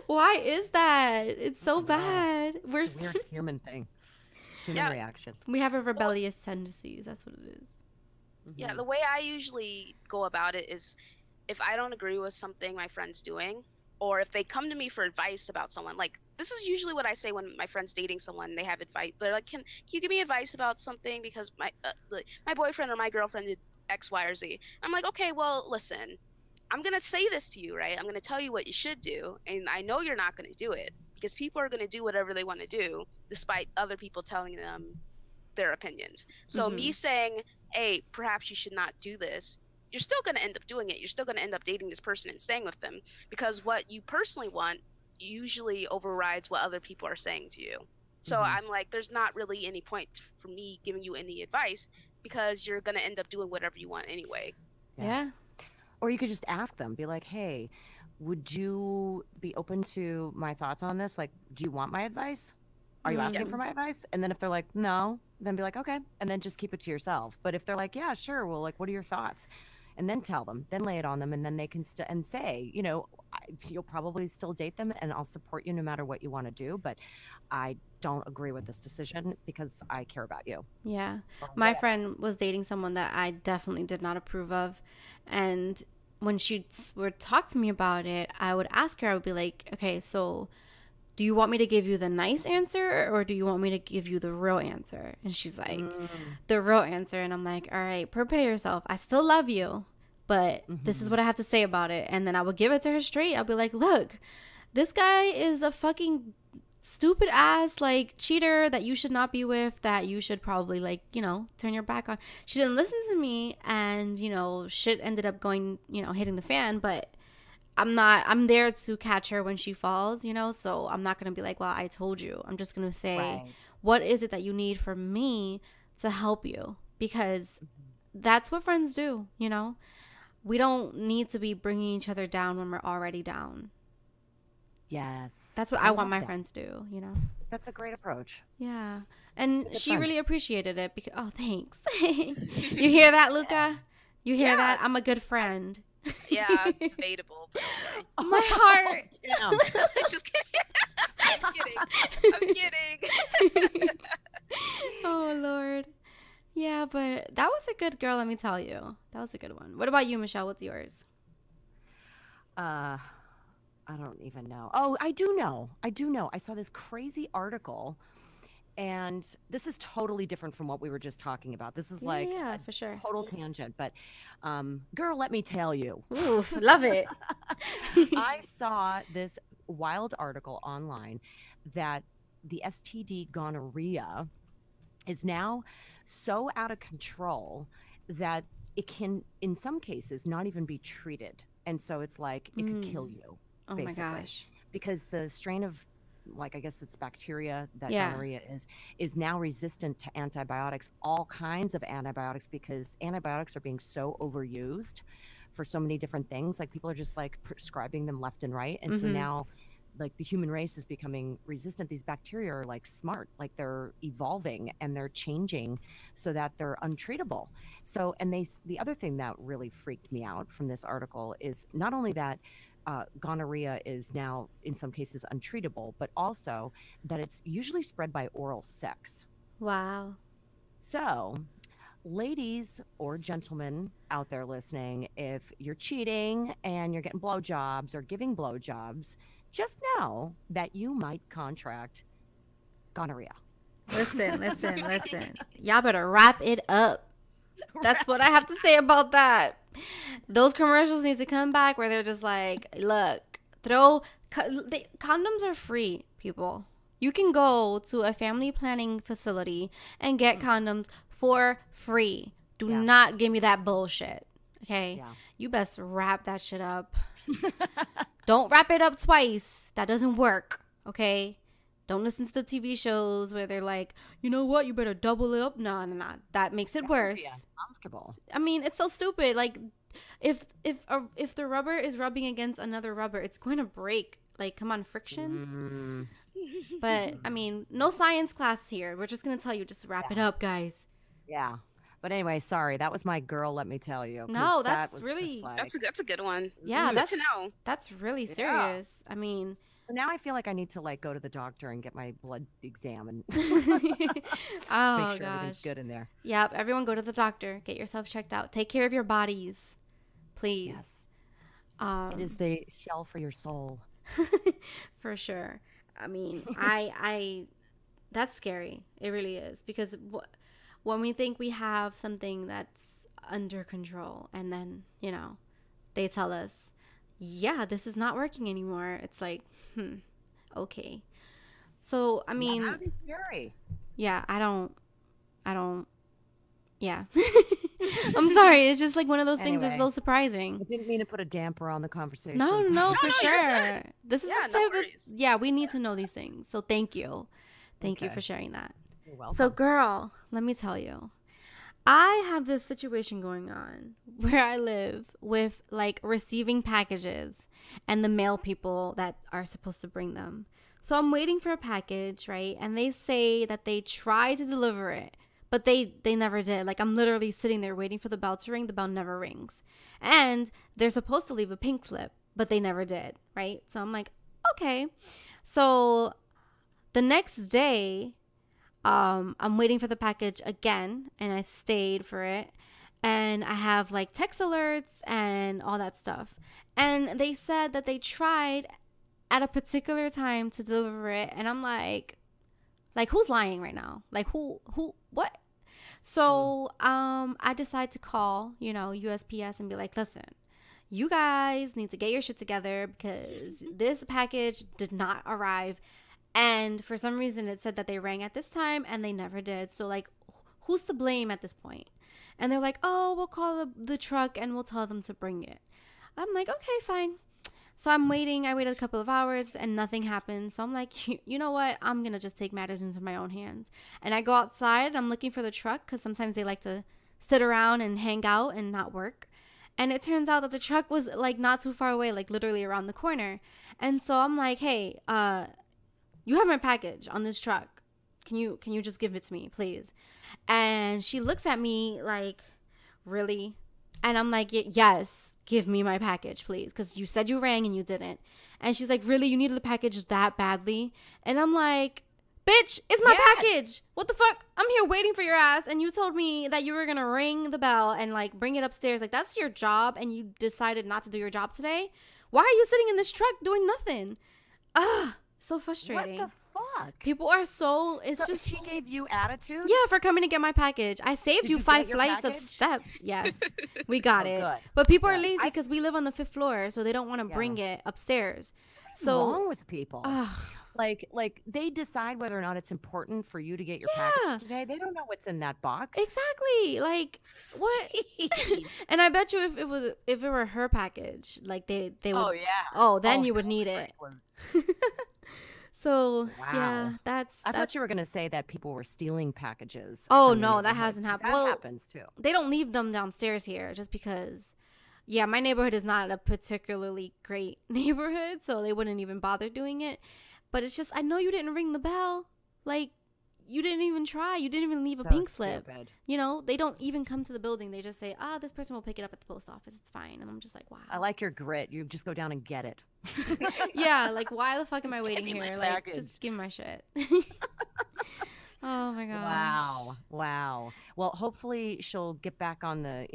Why is that? It's so bad. We're a human thing. Human reaction. We have a rebellious tendencies. That's what it is. Mm-hmm. Yeah, the way I usually go about it is if I don't agree with something my friend's doing, or if they come to me for advice about someone, like this is usually what I say when my friend's dating someone, they have advice. They're like, can you give me advice about something because my boyfriend or my girlfriend did X, Y, or Z. I'm like, okay, well, listen, I'm going to say this to you, right? I'm going to tell you what you should do. And I know you're not going to do it because people are going to do whatever they want to do despite other people telling them their opinions. So me saying, hey, perhaps you should not do this, you're still going to end up doing it. You're still going to end up dating this person and staying with them because what you personally want usually overrides what other people are saying to you. So I'm like, there's not really any point for me giving you any advice because you're going to end up doing whatever you want anyway. Yeah. Or you could just ask them, be like, hey, would you be open to my thoughts on this? Like, do you want my advice? Are you asking for my advice? And then if they're like, no, then be like, okay. And then just keep it to yourself. But if they're like, yeah, sure. Well, like, what are your thoughts? And then tell them, then lay it on them. And then they can and say, you know, you'll probably still date them and I'll support you no matter what you want to do. But I don't agree with this decision because I care about you. Yeah. My friend was dating someone that I definitely did not approve of. And when she would talk to me about it, I would ask her, I would be like, okay, so do you want me to give you the nice answer or do you want me to give you the real answer? And she's like, the real answer. And I'm like, all right, prepare yourself. I still love you, but this is what I have to say about it. And then I would give it to her straight. I'll be like, look, this guy is a fucking stupid ass like cheater that you should not be with, that you should probably like, you know, turn your back on. She didn't listen to me and, you know, shit ended up going, you know, hitting the fan, but I'm there to catch her when she falls, you know, so I'm not going to be like, well, I told you. I'm just going to say, what is it that you need from me to help you? Because that's what friends do, you know. We don't need to be bringing each other down when we're already down. Yes. That's what I want my friends to do, you know. That's a great approach. Yeah. And she really appreciated it because, oh, thanks. You hear that, Luca? You hear that? I'm a good friend. Yeah, debatable. But okay. My heart. Damn. Just kidding. I'm kidding. Oh, Lord. Yeah, but that was a good girl, let me tell you. That was a good one. What about you, Michelle? What's yours? I don't even know. Oh, I do know. I saw this crazy article, and this is totally different from what we were just talking about. This is like for sure. Total tangent, but girl, let me tell you. Ooh, love it. I saw this wild article online that the STD gonorrhea is now so out of control that it can, in some cases, not even be treated. And so it's like it could kill you, Oh basically. my gosh. Because the strain of, like, I guess it's bacteria that Yeah. gonorrhea is now resistant to antibiotics, all kinds of antibiotics, because antibiotics are being so overused for so many different things. Like, people are just like prescribing them left and right. And so now, like, the human race is becoming resistant. These bacteria are like smart, like they're evolving and they're changing so that they're untreatable. So, and the other thing that really freaked me out from this article is not only that gonorrhea is now in some cases untreatable, but also that it's usually spread by oral sex. Wow. So, ladies or gentlemen out there listening, if you're cheating and you're getting blowjobs or giving blowjobs, just know that you might contract gonorrhea. Listen. Y'all better wrap it up. That's what I have to say about that. Those commercials need to come back where they're just like, look, condoms are free, people. You can go to a family planning facility and get condoms for free. Do not give me that bullshit. Okay? Yeah. You best wrap that shit up. Don't wrap it up twice. That doesn't work. Okay? Don't listen to the TV shows where they're like, you know what? You better double it up. No. That makes it worse. Yeah, uncomfortable. I mean, it's so stupid. Like, if the rubber is rubbing against another rubber, it's going to break. Like, come on, friction. But I mean, no science class here. We're just gonna tell you, just wrap it up, guys. Yeah. But anyway, sorry, that was my girl. Let me tell you. No, that that's was really like, That's a good one. Yeah, It's good to know. That's really serious. I mean, now I feel like I need to like go to the doctor and get my blood examined. oh Make sure gosh, everything's good in there. Yep, everyone go to the doctor. Get yourself checked out. Take care of your bodies, please. Yes. It is the shell for your soul. For sure. I mean, I that's scary. It really is, because when we think we have something that's under control, and then, you know, they tell us, yeah, this is not working anymore. It's like, okay. So, I mean, That would be scary. yeah, I don't, yeah. I'm sorry. It's just like one of those things that's so surprising. I didn't mean to put a damper on the conversation. No, for sure. This is Yeah, the no type of, worries. yeah, we need to know these things. So thank you. Thank you Okay. for sharing that. You're welcome. So, girl, let me tell you. I have this situation going on where I live with like receiving packages and the mail people that are supposed to bring them. So I'm waiting for a package, right? And they say that they tried to deliver it, but they never did. Like, I'm literally sitting there waiting for the bell to ring. The bell never rings. And they're supposed to leave a pink slip, but they never did, right? So I'm like, okay. So the next day, I'm waiting for the package again, and I stayed for it. And I have like text alerts and all that stuff. And they said that they tried at a particular time to deliver it. And I'm like, who's lying right now? Like, who, what? So, I decide to call, USPS and be like, listen, you guys need to get your shit together, because this package did not arrive. And for some reason it said that they rang at this time and they never did. So, like, who's to blame at this point? And they're like, oh, we'll call the truck and we'll tell them to bring it. I'm like, okay, fine. So I'm waiting. I waited a couple of hours and nothing happened. So I'm like, you know what? I'm going to just take matters into my own hands. And I go outside. I'm looking for the truck, because sometimes they like to sit around and hang out and not work. And it turns out that the truck was like not too far away, like literally around the corner. And so I'm like, hey, you have my package on this truck. Can you just give it to me, please? And she looks at me like, really? And I'm like, yes, give me my package, please, because you said you rang and you didn't. And she's like, really? You needed the package that badly? And I'm like, bitch, it's my package. What the fuck? I'm here waiting for your ass, and you told me that you were gonna ring the bell and like bring it upstairs. Like, that's your job, and you decided not to do your job today? Why are you sitting in this truck doing nothing? So frustrating. What the fuck? People are so, it's So just, she gave you attitude? yeah, for coming to get my package. I saved Did you you 5 get your flights of package? steps. Yes, we got Oh, it. good. But people are Good. lazy because we live on the 5th floor, so they don't want to bring it upstairs. What's wrong with people? Ugh. Like they decide whether or not it's important for you to get your Yeah. package today. They don't know what's in that box. Exactly. Like what? Jeez. And I bet you if it were her package, like they would. Oh yeah. Oh, then Oh, you would her need it. was- So Wow. yeah, I thought you were gonna say that people were stealing packages. Oh from your no, that neighborhood, hasn't 'cause happened. That Well, happens too. they don't leave them downstairs here just because. Yeah, my neighborhood is not a particularly great neighborhood, so they wouldn't even bother doing it. But it's just, I know you didn't ring the bell. Like, you didn't even try. You didn't even leave a pink slip. You know, they don't even come to the building. They just say, this person will pick it up at the post office. It's fine. And I'm just like, wow. I like your grit. You just go down and get it. Yeah, like, why the fuck am I waiting Give me here? my Like, package. just give me my shit. Oh my gosh. Wow. Well, hopefully she'll get back on the,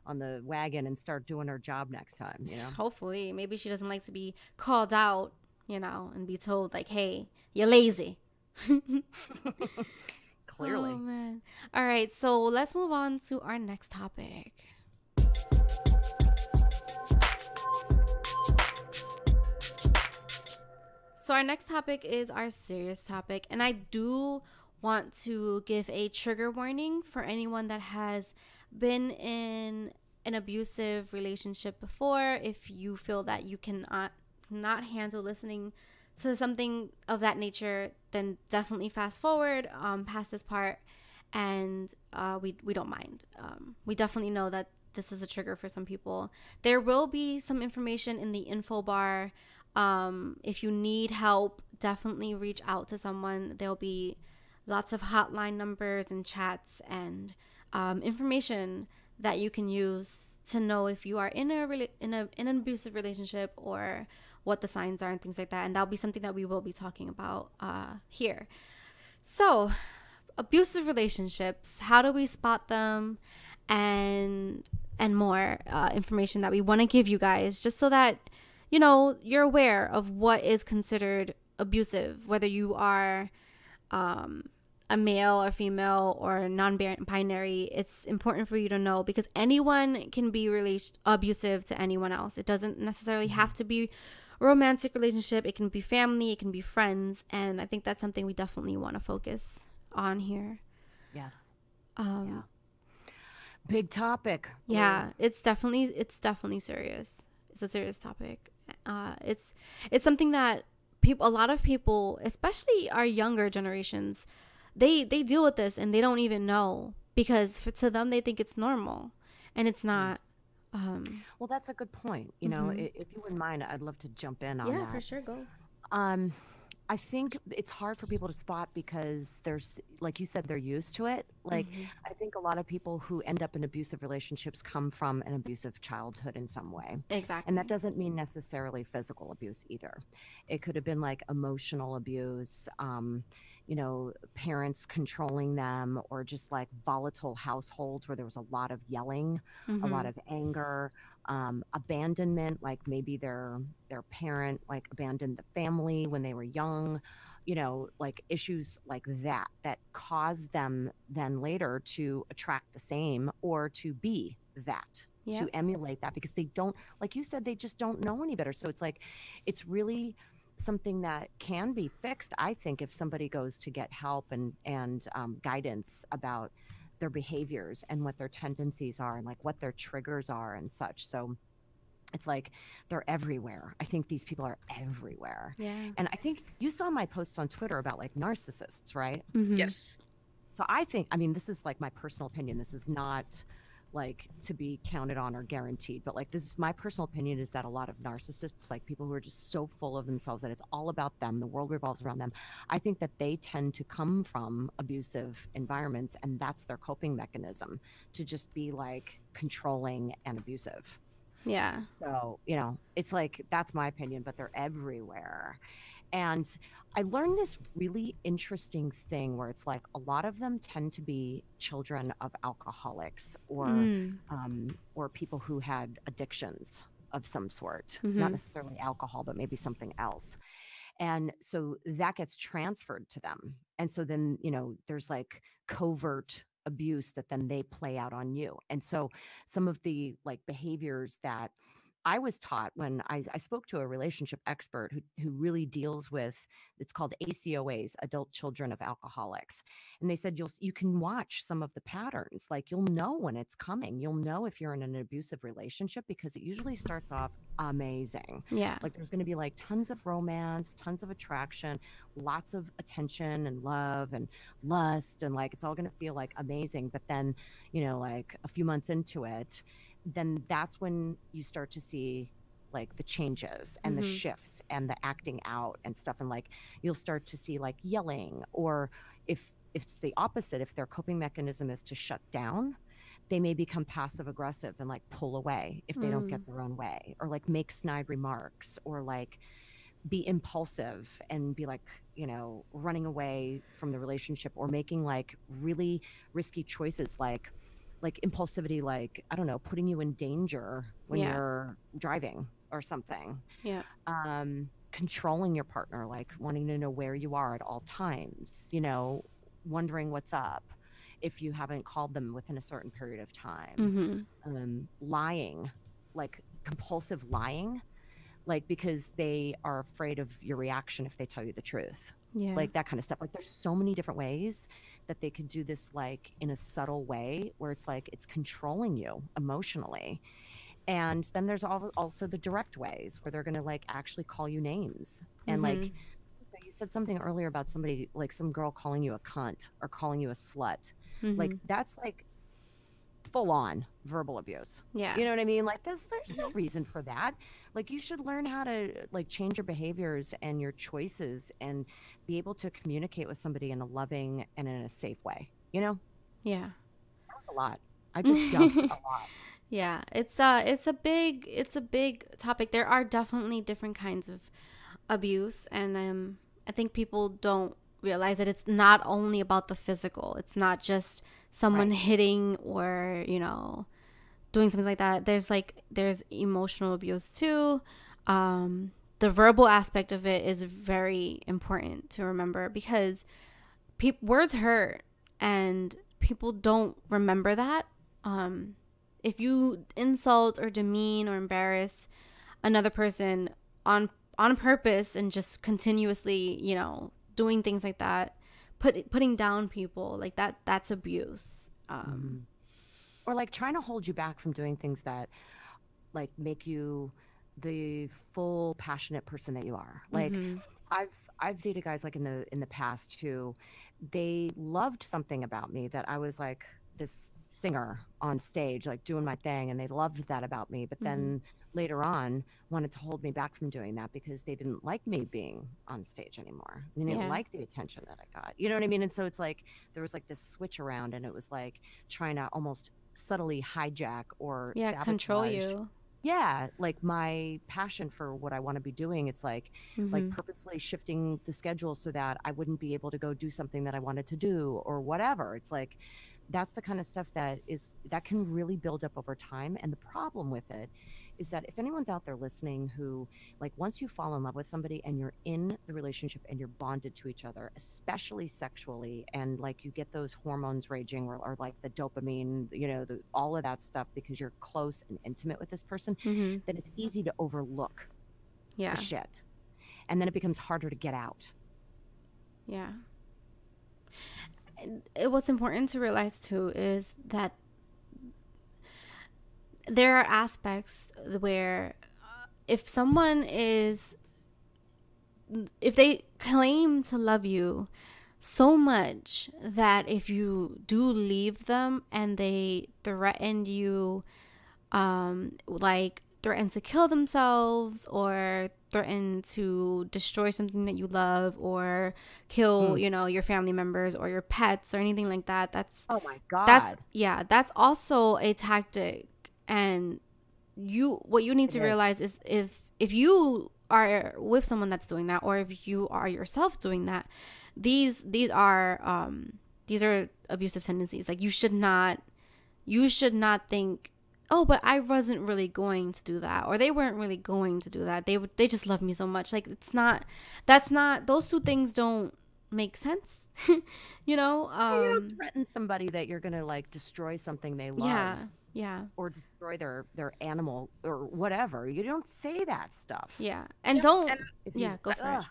on the wagon and start doing her job next time, Hopefully. Maybe she doesn't like to be called out, and be told, like, hey, you're lazy. Clearly. Oh, man. All right. So let's move on to our next topic. So our next topic is our serious topic. And I do want to give a trigger warning for anyone that has been in an abusive relationship before. If you feel that you cannot handle listening to something of that nature, then definitely fast forward past this part, and we don't mind. We definitely know that this is a trigger for some people. There will be some information in the info bar. If you need help, definitely reach out to someone. There'll be lots of hotline numbers and chats and information that you can use to know if you are in an abusive relationship or what the signs are and things like that. And that'll be something that we will be talking about here. So, abusive relationships, how do we spot them, and more information that we want to give you guys, just so that you're aware of what is considered abusive, whether you are a male or female or non-binary. It's important for you to know, because anyone can be abusive to anyone else. It doesn't necessarily have to be a romantic relationship. It can be family, it can be friends, and I think that's something we definitely want to focus on here. Yes. Yeah. Big topic. Yeah, it's definitely serious. It's a serious topic. It's something that a lot of people, especially our younger generations, they deal with this and they don't even know, because to them they think it's normal, and it's not. Well, that's a good point. If you wouldn't mind, I'd love to jump in on that. Yeah, for sure, go. I think it's hard for people to spot because there's, like you said, they're used to it. Like, I think a lot of people who end up in abusive relationships come from an abusive childhood in some way. Exactly. And that doesn't mean necessarily physical abuse either. It could have been like emotional abuse, parents controlling them, or just like volatile households where there was a lot of yelling, a lot of anger, abandonment, like maybe their parent like abandoned the family when they were young, like issues like that caused them then later to attract the same or to be that. Yep. To emulate that, because they don't, like you said, they just don't know any better. So it's like, it's really something that can be fixed, I think, if somebody goes to get help and guidance about their behaviors and what their tendencies are and like what their triggers are and such. So it's like they're everywhere. I think these people are everywhere. Yeah. And I think you saw my posts on Twitter about like narcissists, right? Yes. So I think, this is like my personal opinion. This is not like to be counted on or guaranteed, but like, this is my personal opinion, is that a lot of narcissists, like people who are just so full of themselves that it's all about them, the world revolves around them, I think that they tend to come from abusive environments, and that's their coping mechanism, to just be like controlling and abusive. Yeah. So, it's like, that's my opinion, but they're everywhere. And I learned this really interesting thing where it's like a lot of them tend to be children of alcoholics or people who had addictions of some sort, not necessarily alcohol, but maybe something else. And so that gets transferred to them. And so then, there's like covert abuse that then they play out on you. And so some of the like behaviors that I was taught when I spoke to a relationship expert who really deals with, it's called ACOAs, adult children of alcoholics. And they said you can watch some of the patterns. Like you'll know when it's coming. You'll know if you're in an abusive relationship because it usually starts off amazing. Yeah. Like there's going to be like tons of romance, tons of attraction, lots of attention and love and lust, and like it's all going to feel like amazing. But then, like a few months into it, then that's when you start to see like the changes and the shifts and the acting out and stuff. And like you'll start to see like yelling, or if it's the opposite, if their coping mechanism is to shut down, they may become passive aggressive and like pull away if they don't get their own way, or like make snide remarks, or like be impulsive and be like, running away from the relationship, or making like really risky choices, like impulsivity, like, I don't know, putting you in danger when you're driving or something. Yeah. Controlling your partner, like wanting to know where you are at all times, wondering what's up if you haven't called them within a certain period of time. Lying, like compulsive lying, like because they are afraid of your reaction if they tell you the truth. Yeah. Like that kind of stuff. Like there's so many different ways that they could do this, like in a subtle way where it's like it's controlling you emotionally. And then there's also the direct ways where they're going to like actually call you names. And like you said something earlier about somebody, like some girl calling you a cunt or calling you a slut. Like that's like full on verbal abuse. Yeah. You know what I mean? Like there's no reason for that. Like you should learn how to like change your behaviors and your choices and be able to communicate with somebody in a loving and in a safe way, Yeah. That was a lot. I just dumped a lot. Yeah. It's a big topic. There are definitely different kinds of abuse, and I think people don't realize that it's not only about the physical. It's not just someone hitting or, doing something like that. There's emotional abuse too. The verbal aspect of it is very important to remember because words hurt and people don't remember that. If you insult or demean or embarrass another person on purpose and just continuously, doing things like that, putting down people like that, that's abuse. Or like trying to hold you back from doing things that like make you the full passionate person that you are. Like I've dated guys like in the past who they loved something about me, that I was like this singer on stage, like doing my thing, and they loved that about me. But then later on wanted to hold me back from doing that because they didn't like me being on stage anymore. They didn't like the attention that I got. You know what I mean? And so it's like there was like this switch around, and it was like trying to almost subtly hijack or sabotage. Control you. Yeah, like my passion for what I want to be doing. It's like purposely shifting the schedule so that I wouldn't be able to go do something that I wanted to do or whatever. It's like that's the kind of stuff that can really build up over time. And the problem with it is that if anyone's out there listening who, like, once you fall in love with somebody and you're in the relationship and you're bonded to each other, especially sexually, and like you get those hormones raging, or like the dopamine, all of that stuff because you're close and intimate with this person, then it's easy to overlook the shit. And then it becomes harder to get out. Yeah. What's important to realize too is that there are aspects where if they claim to love you so much that if you do leave them and they threaten you, like threaten to kill themselves or threaten to destroy something that you love or kill, your family members or your pets or anything like that, that's, oh my God. That's also a tactic. And what you need to realize is if you are with someone that's doing that, or if you are yourself doing that, these are abusive tendencies. Like you should not think oh, but I wasn't really going to do that, or they weren't really going to do that. They just love me so much. Like, that's not, those two things don't make sense. you know? You don't threaten somebody that you're gonna like destroy something they Yeah. love Yeah. or destroy their animal or whatever. You don't say that stuff. Yeah. And Yeah, don't, and If yeah, you, go for it.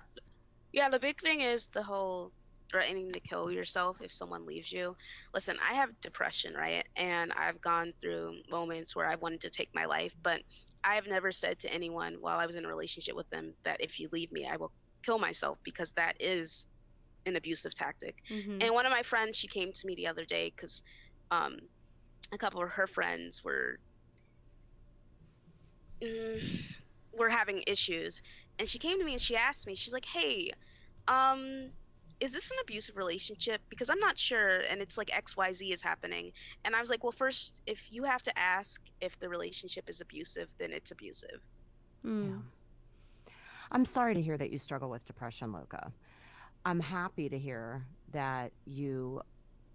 yeah, the big thing is the whole threatening to kill yourself if someone leaves you. Listen, I have depression, right? And I've gone through moments where I wanted to take my life, but I have never said to anyone while I was in a relationship with them that if you leave me, I will kill myself, because that is an abusive tactic. Mm-hmm. And one of my friends, she came to me the other day because um, a couple of her friends were having issues, and she came to me and she asked me, she's like, "Hey, um, is this an abusive relationship? Because I'm not sure, and it's like XYZ is happening." And I was like, "Well, first, if you have to ask if the relationship is abusive, then it's abusive." yeah. I'm sorry to hear that you struggle with depression, Luca. I'm happy to hear that you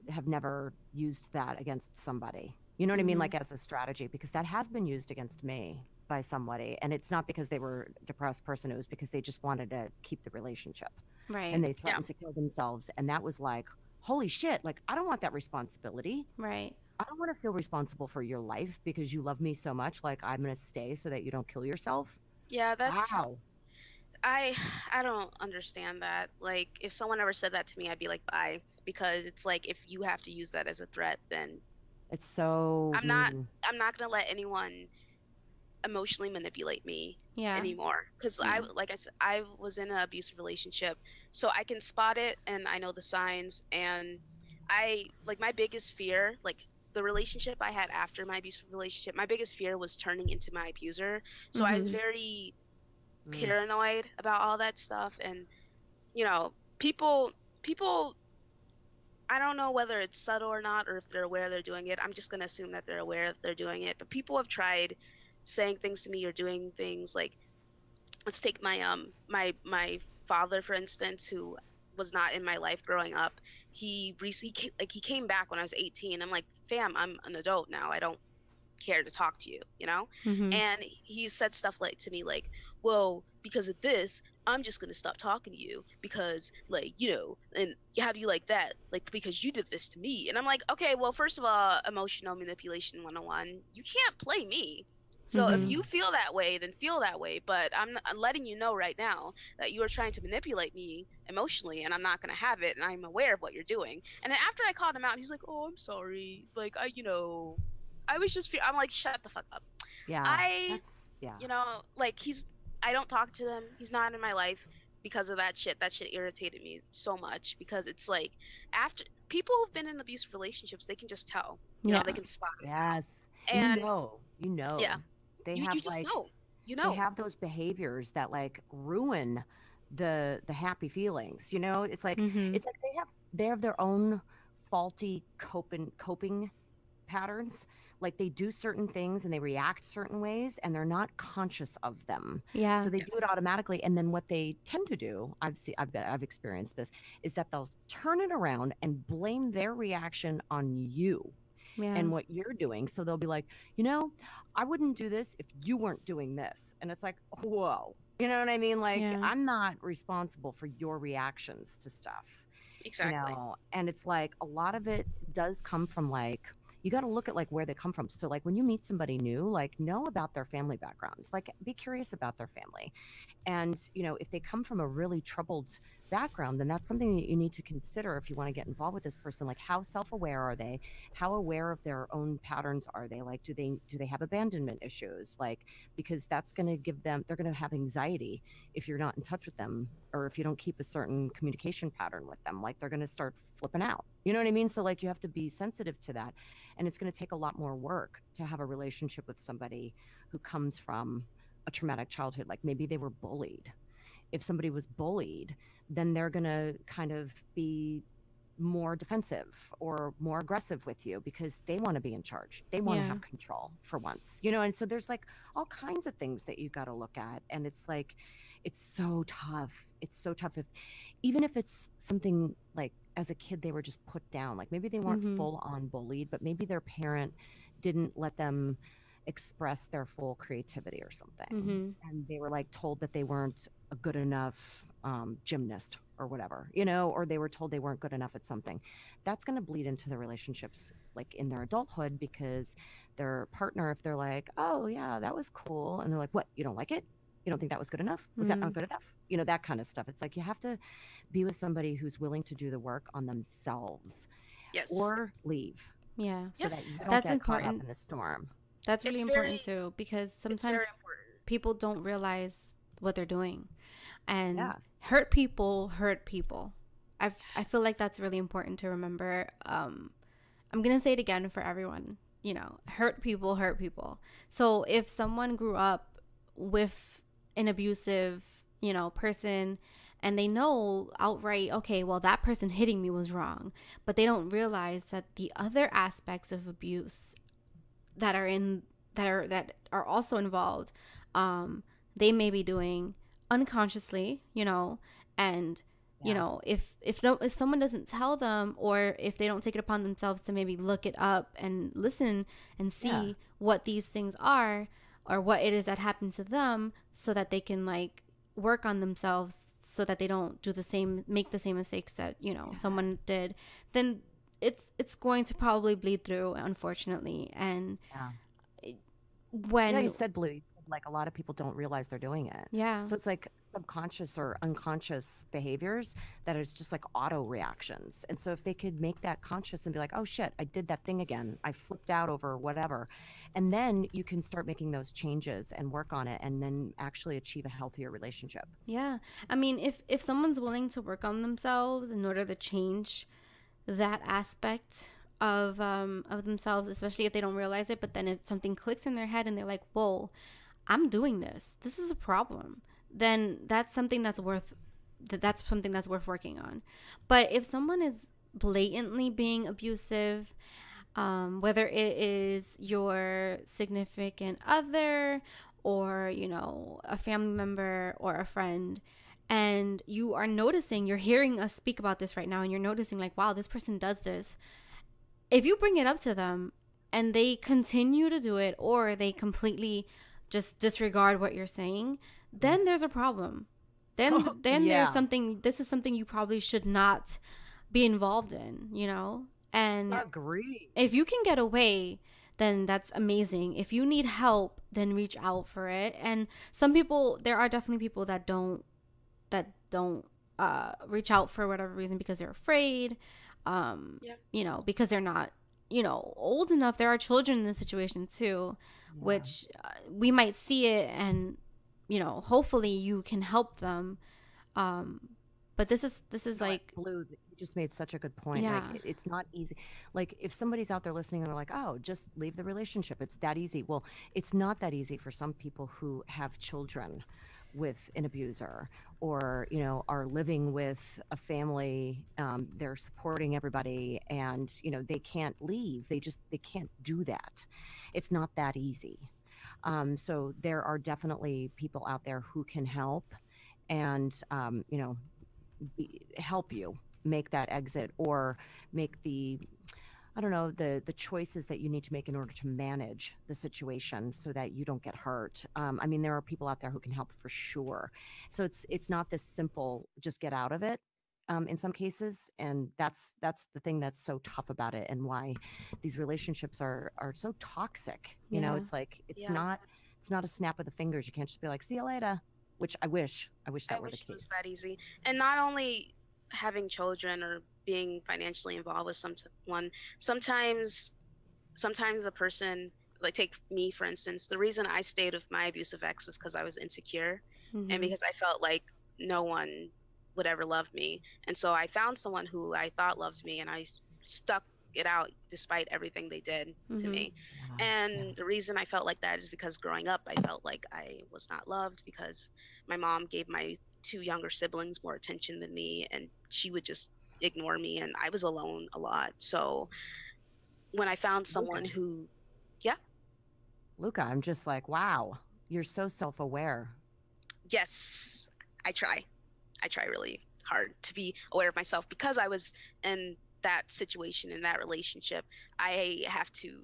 have never used that against somebody. You know what I mean? Like as a strategy, because that has been used against me by somebody. And it's not because they were a depressed person, it was because they just wanted to keep the relationship. Right. And they Yeah. threatened to kill themselves. And that was like, holy shit, like I don't want that responsibility. Right. I don't want to feel responsible for your life because you love me so much. Like I'm going to stay so that you don't kill yourself. Yeah, that's Wow. I I don't understand that. Like, if someone ever said that to me, I'd be like, "Bye," because it's like if you have to use that as a threat, then It's so I'm not mean. I'm not gonna let anyone emotionally manipulate me Yeah. anymore, because Yeah. like I said, I was in an abusive relationship, so I can spot it and I know the signs. And I like, my biggest fear, like the relationship I had after my abusive relationship, my biggest fear was turning into my abuser. So I was Mm-hmm. very Mm. paranoid about all that stuff. And you know, people I don't know whether it's subtle or not, or if they're aware they're doing it. I'm just going to assume that they're aware that they're doing it. But people have tried saying things to me or doing things like, let's take my father for instance, who was not in my life growing up. He recently he came back when I was 18. I'm like, "Fam, I'm an adult now. I don't care to talk to you, you know?" Mm-hmm. And he said stuff like to me like, "Well, because of this, I'm just gonna stop talking to you because, like, and how do you like that? Like, because you did this to me." And I'm like, "Okay, well, first of all, emotional manipulation 101, you can't play me. So if Mm-hmm. you feel that way, then feel that way. But I'm letting you know right now that you are trying to manipulate me emotionally, and I'm not going to have it. And I'm aware of what you're doing." And then after I called him out, he's like, "Oh, I'm sorry. Like, I was just, I'm like, shut the fuck up." Yeah. I, That's, yeah. like, I don't talk to him. He's not in my life because of that shit. That shit irritated me so much, because it's like, after people who've been in abusive relationships, they can just tell, Yeah. they can spot it. Yes. And You yeah, know, they you have just like, know, they have those behaviors that like ruin the happy feelings. You know, Mm-hmm. it's like they have their own faulty coping patterns. Like they do certain things and they react certain ways and they're not conscious of them. Yeah. So they do Yes. it automatically. And then what they tend to do, I've experienced this, is that they'll turn it around and blame their reaction on you Yeah. and what you're doing. So they'll be like, I wouldn't do this if you weren't doing this. And it's like, whoa. You know what I mean? Like, Yeah. I'm not responsible for your reactions to stuff, Exactly. and it's like a lot of it does come from like, you got to look at like where they come from. So like when you meet somebody new, like know about their family backgrounds, like be curious about their family. And, if they come from a really troubled background, then that's something that you need to consider if you want to get involved with this person. Like how self-aware are they? How aware of their own patterns are they? Like do they have abandonment issues? Like because that's going to give them, they're going to have anxiety if you're not in touch with them or if you don't keep a certain communication pattern with them. Like they're going to start flipping out. You know what I mean? So like you have to be sensitive to that. And it's going to take a lot more work to have a relationship with somebody who comes from a traumatic childhood. Like maybe they were bullied. If somebody was bullied, then they're going to kind of be more defensive or more aggressive with you because they want to be in charge. They want to Yeah. have control for once, and so there's like all kinds of things that you got to look at. And it's like, it's so tough. It's so tough even if it's something like as a kid, they were just put down. Like maybe they weren't Mm-hmm. full on bullied, but maybe their parent didn't let them express their full creativity or something. Mm-hmm. And they were like told that they weren't a good enough gymnast or whatever, you know, or they were told they weren't good enough at something. That's going to bleed into the relationships like in their adulthood, because their partner, if they're like, oh, yeah, that was cool. And they're like, what? You don't like it? You don't think that was good enough? Was that not good enough? You know, that kind of stuff. It's like you have to be with somebody who's willing to do the work on themselves. Yes. Or leave. Yeah. So that you don't That's get important. caught up in the storm. That's really important too, because sometimes people don't realize what they're doing, and hurt people. I feel like that's really important to remember. I'm gonna say it again for everyone. You know, hurt people. So if someone grew up with an abusive, you know, person, and they know outright, okay, well, that person hitting me was wrong, but they don't realize that the other aspects of abuse that are also involved, they may be doing unconsciously, you know, and you know, if someone doesn't tell them, or if they don't take it upon themselves to maybe look it up and listen and see what these things are, or what it is that happened to them, so that they can like work on themselves, so that they don't make the same mistakes that, you know, someone did, then it's going to probably bleed through, unfortunately. And when you said, Blue, like a lot of people don't realize they're doing it. Yeah. So it's like subconscious or unconscious behaviors that is just like auto reactions. And so if they could make that conscious and be like, oh shit, I did that thing again, I flipped out over whatever, and then you can start making those changes and work on it, and then actually achieve a healthier relationship. Yeah. I mean, if someone's willing to work on themselves in order to change that aspect of themselves, especially if they don't realize it, but then if something clicks in their head and they're like, whoa, I'm doing this is a problem, then that's something that's worth working on. But if someone is blatantly being abusive, whether it is your significant other, or, you know, a family member or a friend, and you are noticing, you're hearing us speak about this right now, and you're noticing like, wow, this person does this. If you bring it up to them and they continue to do it, or they completely just disregard what you're saying, then there's a problem. Then there's something, this is something you probably should not be involved in, you know? And I agree. If you can get away, then that's amazing. If you need help, then reach out for it. And there are definitely people that don't reach out for whatever reason, because they're afraid, you know, because they're not, you know, old enough. There are children in this situation too, which we might see it, and, you know, hopefully you can help them. But this is like, Blue, you just made such a good point. Like, it's not easy. Like, if somebody's out there listening and they're like, oh, just leave the relationship, it's that easy. Well, it's not that easy for some people who have children with an abuser, or, you know, are living with a family, they're supporting everybody, and, you know, they can't leave. They can't do that. It's not that easy. So there are definitely people out there who can help, and, you know, help you make that exit, or make the choices that you need to make in order to manage the situation so that you don't get hurt. I mean, there are people out there who can help for sure. So it's not this simple, just get out of it, in some cases. And that's the thing that's so tough about it, and why these relationships are so toxic. You know, it's like, it's not a snap of the fingers. You can't just be like, see you later, which I wish that were the case. It was that easy. And not only having children or being financially involved with someone, sometimes a person, like, take me for instance, the reason I stayed with my abusive ex was because I was insecure, and because I felt like no one would ever love me. And so I found someone who I thought loved me, and I stuck it out despite everything they did to me. And the reason I felt like that is because growing up, I felt like I was not loved, because my mom gave my two younger siblings more attention than me, and she would just ignore me, and I was alone a lot. So when I found someone who Luca, I'm just like, wow, you're so self-aware. Yes, I try really hard to be aware of myself, because I was in that situation, in that relationship. I have to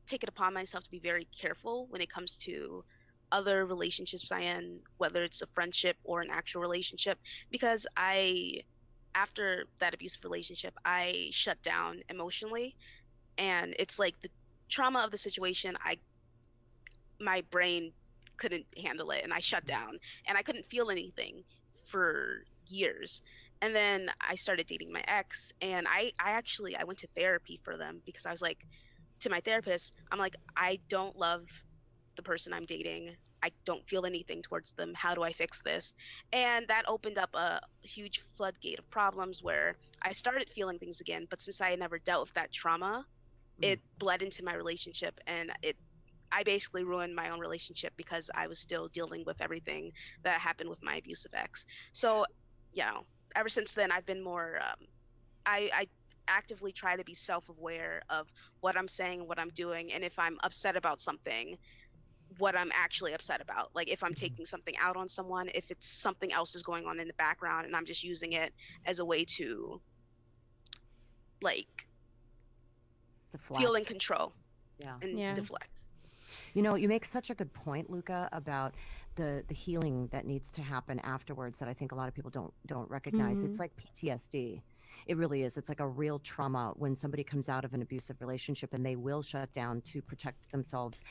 take it upon myself to be very careful when it comes to other relationships I in, whether it's a friendship or an actual relationship, because after that abusive relationship, I shut down emotionally, and it's like the trauma of the situation, my brain couldn't handle it, and I shut down, and I couldn't feel anything for years. And then I started dating my ex, and I went to therapy for them, because I was like, to my therapist, I'm like, I don't love the person I'm dating. I don't feel anything towards them. How do I fix this? And that opened up a huge floodgate of problems where I started feeling things again. But since I had never dealt with that trauma, it bled into my relationship, and I basically ruined my own relationship because I was still dealing with everything that happened with my abusive ex. So, you know, ever since then, I've been more, I actively try to be self-aware of what I'm saying and what I'm doing. And if I'm upset about something, what I'm actually upset about. Like if I'm taking something out on someone, if it's something else is going on in the background and I'm just using it as a way to like feel in control and deflect. You know, you make such a good point, Luca, about the healing that needs to happen afterwards that I think a lot of people don't recognize. It's like PTSD. It really is. It's like a real trauma when somebody comes out of an abusive relationship and they will shut down to protect themselves.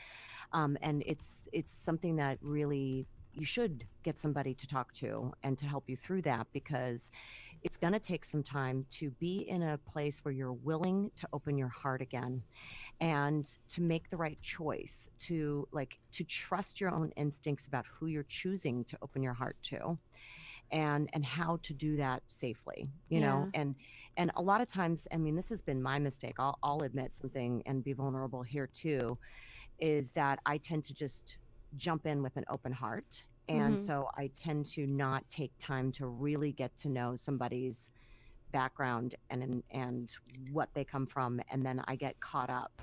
And it's something that really you should get somebody to talk to and to help you through that, because it's going to take some time to be in a place where you're willing to open your heart again and to make the right choice, to trust your own instincts about who you're choosing to open your heart to, and how to do that safely, you know. And a lot of times, I mean, this has been my mistake. I'll admit something and be vulnerable here too, is that I tend to just jump in with an open heart. And so I tend to not take time to really get to know somebody's background and what they come from. And then I get caught up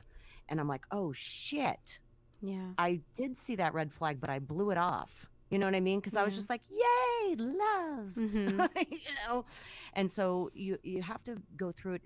and I'm like, oh shit. Yeah. I did see that red flag, but I blew it off. You know what I mean? Because I was just like, yay, love. You know? And so you have to go through it.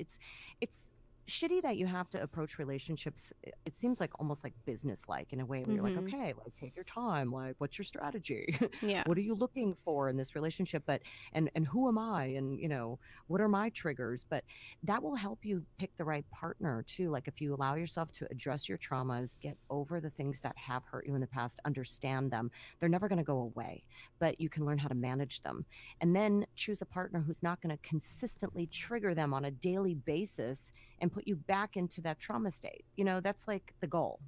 It's shitty that you have to approach relationships. It seems like almost like business like in a way where you're like, okay, like take your time, like what's your strategy? Yeah. What are you looking for in this relationship? But and who am I? And you know, what are my triggers? But that will help you pick the right partner too. Like if you allow yourself to address your traumas, get over the things that have hurt you in the past, understand them, they're never going to go away, but you can learn how to manage them, and then choose a partner who's not going to consistently trigger them on a daily basis and put you back into that trauma state. You know, that's like the goal.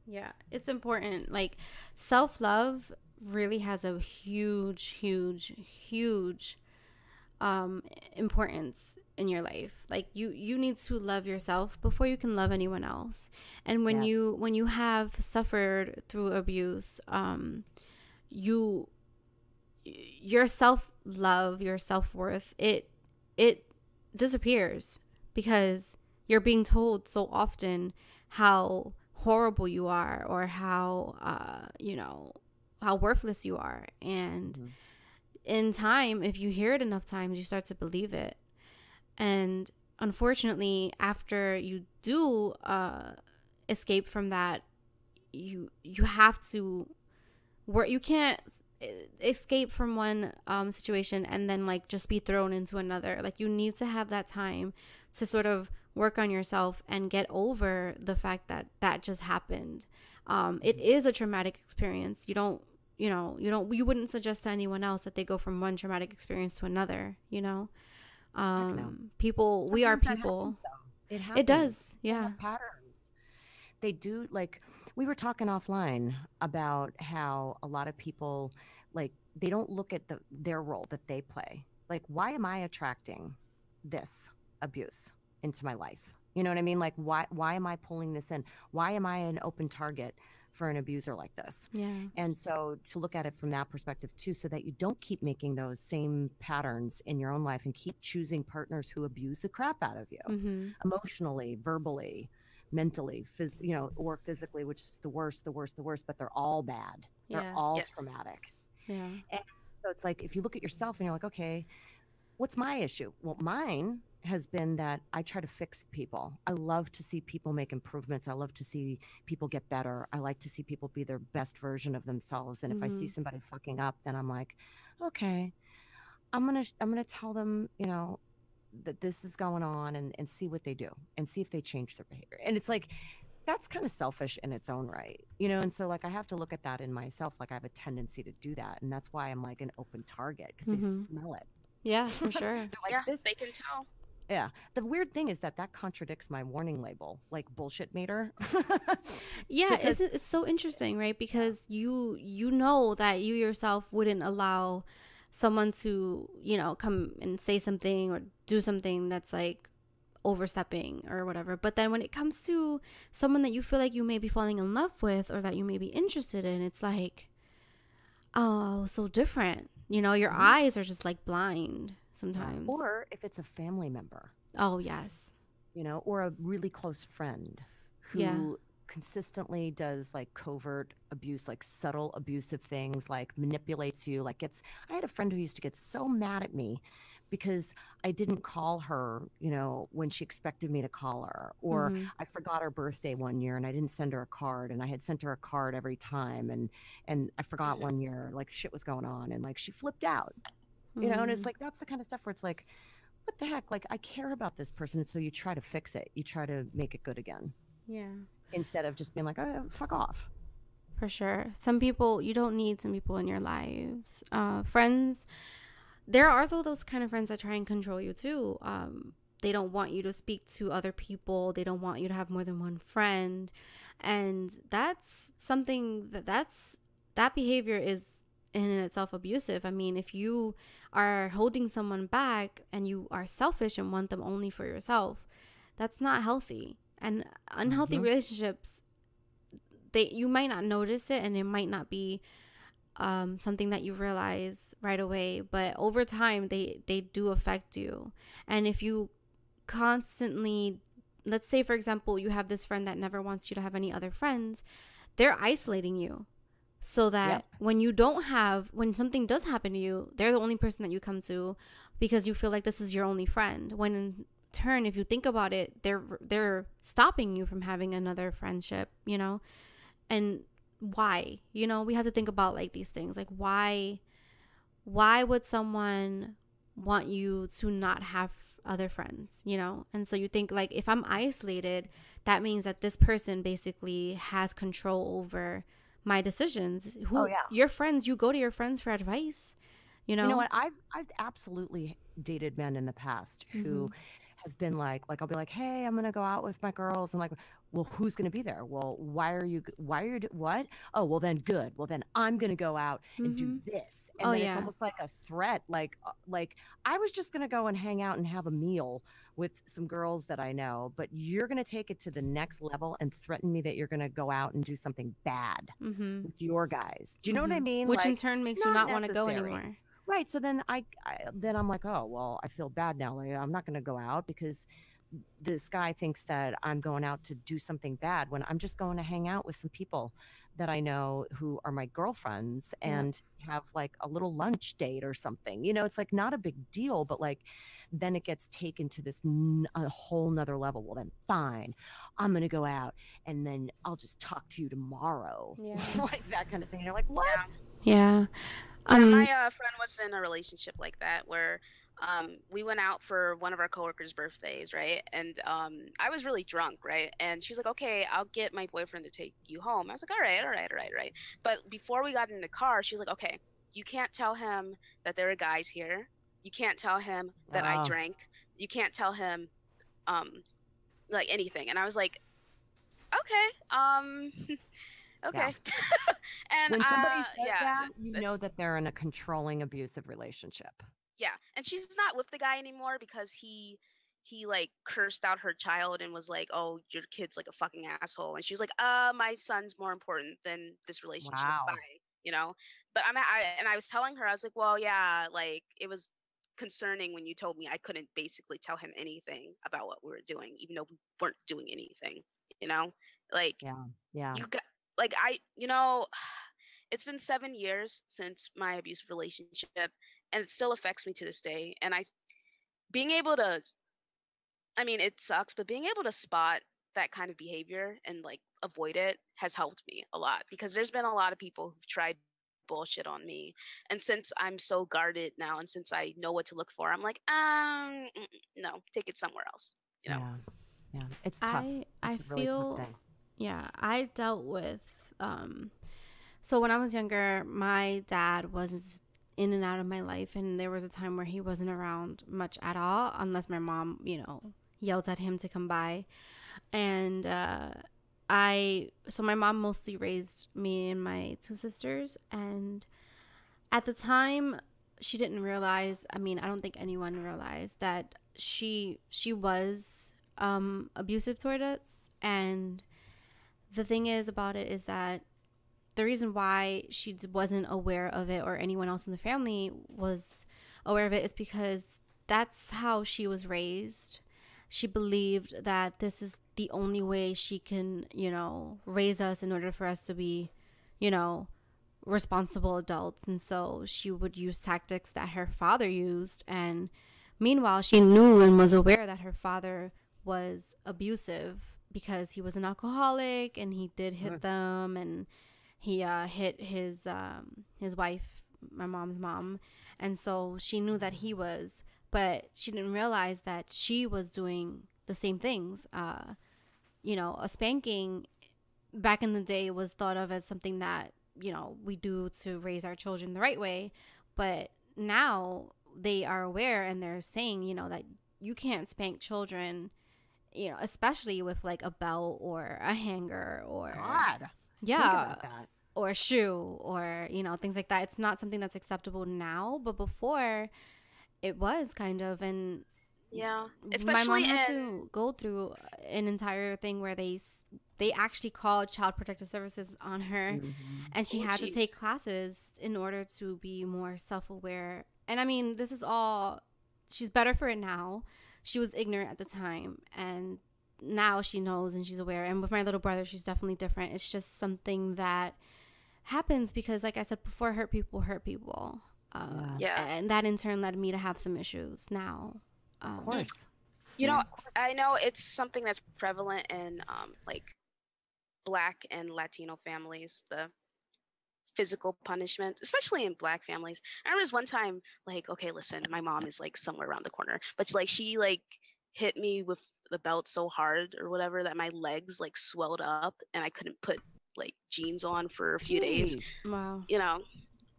Yeah, it's important. Like self-love really has a huge importance in your life. Like you need to love yourself before you can love anyone else. And when you have suffered through abuse, your self-love, your self-worth, it disappears, because you're being told so often how horrible you are, or how how worthless you are. And in time, if you hear it enough times, you start to believe it. And unfortunately, after you do escape from that, you have to work. You can't escape from one situation and then like just be thrown into another. Like you need to have that time to sort of work on yourself and get over the fact that that just happened. It is a traumatic experience. You wouldn't suggest to anyone else that they go from one traumatic experience to another, you know. People, sometimes we are people. It happens. It does. Yeah. Patterns. They do. Like we were talking offline about how a lot of people, like, they don't look at their role that they play. Like, why am I attracting this abuse into my life? You know what I mean? Like, why am I pulling this in? Why am I an open target for an abuser like this? Yeah. And so to look at it from that perspective too, so that you don't keep making those same patterns in your own life and keep choosing partners who abuse the crap out of you, emotionally, verbally, mentally, or physically, which is the worst, but they're all bad. They're all traumatic. Yeah. And so it's like, if you look at yourself and you're like, okay, what's my issue? Well, mine has been that I try to fix people. I love to see people make improvements. I love to see people get better. I like to see people be their best version of themselves. And if I see Mm-hmm. somebody fucking up, then I'm like, okay, I'm gonna tell them, that this is going on, and see what they do and see if they change their behavior. And it's like that's kind of selfish in its own right, and so like I have to look at that in myself. Like I have a tendency to do that, and that's why I'm like an open target because they Mm-hmm. smell it. Yeah, for sure. They're like Yeah, this. they can tell. Yeah. The weird thing is that that contradicts my warning label, like bullshit meter. Yeah, Because it's so interesting, right? yeah. Because you know that you yourself wouldn't allow someone to, come and say something or do something that's like overstepping or whatever. But then when it comes to someone that you feel like you may be falling in love with or that you may be interested in, it's like, oh, so different. Your Mhm. eyes are just like blind Yeah. sometimes. Or if it's a family member, Oh, yes. or a really close friend Yeah. who consistently does like covert abuse, like subtle abusive things, like manipulates you, like gets I had a friend who used to get so mad at me because I didn't call her, when she expected me to call her, or Mm-hmm. I forgot her birthday one year and I didn't send her a card, and I had sent her a card every time, and I forgot Hmm. one year, like shit was going on, and like she flipped out. And it's Mm-hmm. like that's the kind of stuff where it's like, what the heck? Like, I care about this person. And so you try to fix it. You try to make it good again Yeah. instead of just being like, oh, fuck off. For sure. Some people, you don't need some people in your lives. Friends, there are also those kind of friends that try and control you too. They don't want you to speak to other people. They don't want you to have more than one friend. And that's something that behavior is in itself abusive. I mean, if you are holding someone back and you are selfish and want them only for yourself, that's not healthy. And unhealthy Hmm. relationships, you might not notice it and it might not be something that you realize right away, but over time they do affect you. And if you constantly, let's say for example you have this friend that never wants you to have any other friends, they're isolating you so Yep. that when something does happen to you, they're the only person that you come to because you feel like this is your only friend, when in turn, if you think about it, they're stopping you from having another friendship. And why? We have to think about like these things, like why would someone want you to not have other friends? And so you think like, if I'm isolated, that means that this person basically has control over my decisions. Oh, Who yeah. Your friends, you go to your friends for advice you You know know what? I've absolutely dated men in the past mm-hmm. who have been like I'll be like, "Hey, I'm gonna go out with my girls." I'm like, "Well, who's gonna be there?" "Well, why are you what?" "Oh, well then good. Well then I'm gonna go out and do Mm-hmm. this." Oh And then it's yeah. almost like a threat, like I was just gonna go and hang out and have a meal with some girls that I know, but you're gonna take it to the next level and threaten me that you're gonna go out and do something bad Mm-hmm. with your guys. Do you know what I Mm-hmm. mean? Which in Like, turn makes you not not want to go necessary. anymore. Right, so then then I'm like, "Oh, well, I feel bad now, like, I'm not gonna go out because this guy thinks that I'm going out to do something bad when I'm just going to hang out with some people that I know who are my girlfriends Yep. and have, like, a little lunch date or something." It's, like, not a big deal, but, like, then it gets taken to this a whole 'nother level. "Well, then fine. I'm gonna go out, and then I'll just talk to you tomorrow." Yeah. Like, that kinda thing. You're like, Yeah. "What?" Yeah. Yeah, my um friend was in a relationship like that where we went out for one of our coworkers' birthdays, right? And I was really drunk, right? And she was like, "Okay, I'll get my boyfriend to take you home." I was like, "All right, all right, all right, all right." But before we got in the car, she was like, "Okay, you can't tell him that there are guys here. You can't tell him that I Oh, drank. You can't tell him um like anything." And I was like, "Okay, yeah. okay." And When somebody says yeah, that, you know that's that they're in a controlling, abusive relationship. yeah, and she's not with the guy anymore because he like cursed out her child and was like, "Oh, your kid's like a fucking asshole." And she was like, my son's more important than this relationship." Bye. Wow. You know? But I was telling her, I was like, "Well, yeah, like it was concerning when you told me I couldn't basically tell him anything about what we were doing, even though we weren't doing anything, you know? Like Yeah. Yeah. you got like I it's been 7 years since my abusive relationship, and it still affects me to this day. And I being able to I mean, it sucks, but being able to spot that kind of behavior and like avoid it has helped me a lot, because there's been a lot of people who've tried bullshit on me, and since I'm so guarded now and since I know what to look for, I'm like, no, take it somewhere else, you know. Yeah. Yeah. It's tough. I It's a really tough feel, thing. yeah, I dealt with so when I was younger, my dad was in and out of my life, and there was a time where he wasn't around much at all unless my mom, yelled at him to come by. And so my mom mostly raised me and my two sisters, and at the time she didn't realize, I mean, I don't think anyone realized that she was abusive toward us. And the thing is about it is that the reason why she wasn't aware of it, or anyone else in the family was aware of it, is because that's how she was raised. She believed that this is the only way she can, raise us in order for us to be, you know, responsible adults. And so she would use tactics that her father used. And meanwhile, she knew and was aware that her father was abusive because he was an alcoholic and he did hit them, and he hit his wife, my mom's mom. And so she knew that he was, but she didn't realize that she was doing the same things. A spanking back in the day was thought of as something that, we do to raise our children the right way. But now they are aware, and they're saying, that you can't spank children, especially with like a belt or a hanger or God. yeah, Think about that. or a shoe, or things like that. It's not something that's acceptable now, but before it was kind of. And Yeah, my mom especially had to go through an entire thing where they actually called Child Protective Services on her, and she had to take classes in order to be more self-aware. And I mean, this is all, she's better for it now. She was ignorant at the time, and now she knows and she's aware. And with my little brother, she's definitely different. It's just something that happens because, like I said before, hurt people hurt people. And that in turn led me to have some issues now. Of course. You know, I know it's something that's prevalent in like Black and Latino families, the physical punishment, especially in Black families. I remember this one time, like, okay, listen, my mom is like somewhere around the corner, but she like hit me with the belt so hard or whatever that my legs like swelled up and I couldn't put like jeans on for a few days. Wow.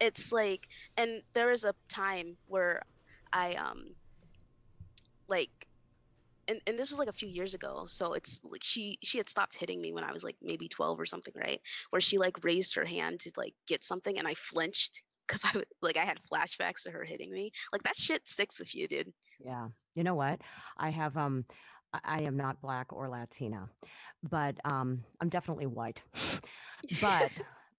It's like, and there was a time where I like, and this was like a few years ago, so it's like she had stopped hitting me when I was like maybe 12 or something, right? Where she like raised her hand to like get something, and I flinched because I had flashbacks to her hitting me. Like, that shit sticks with you, dude. Yeah. You know what? I have I am not Black or Latina, but I'm definitely white.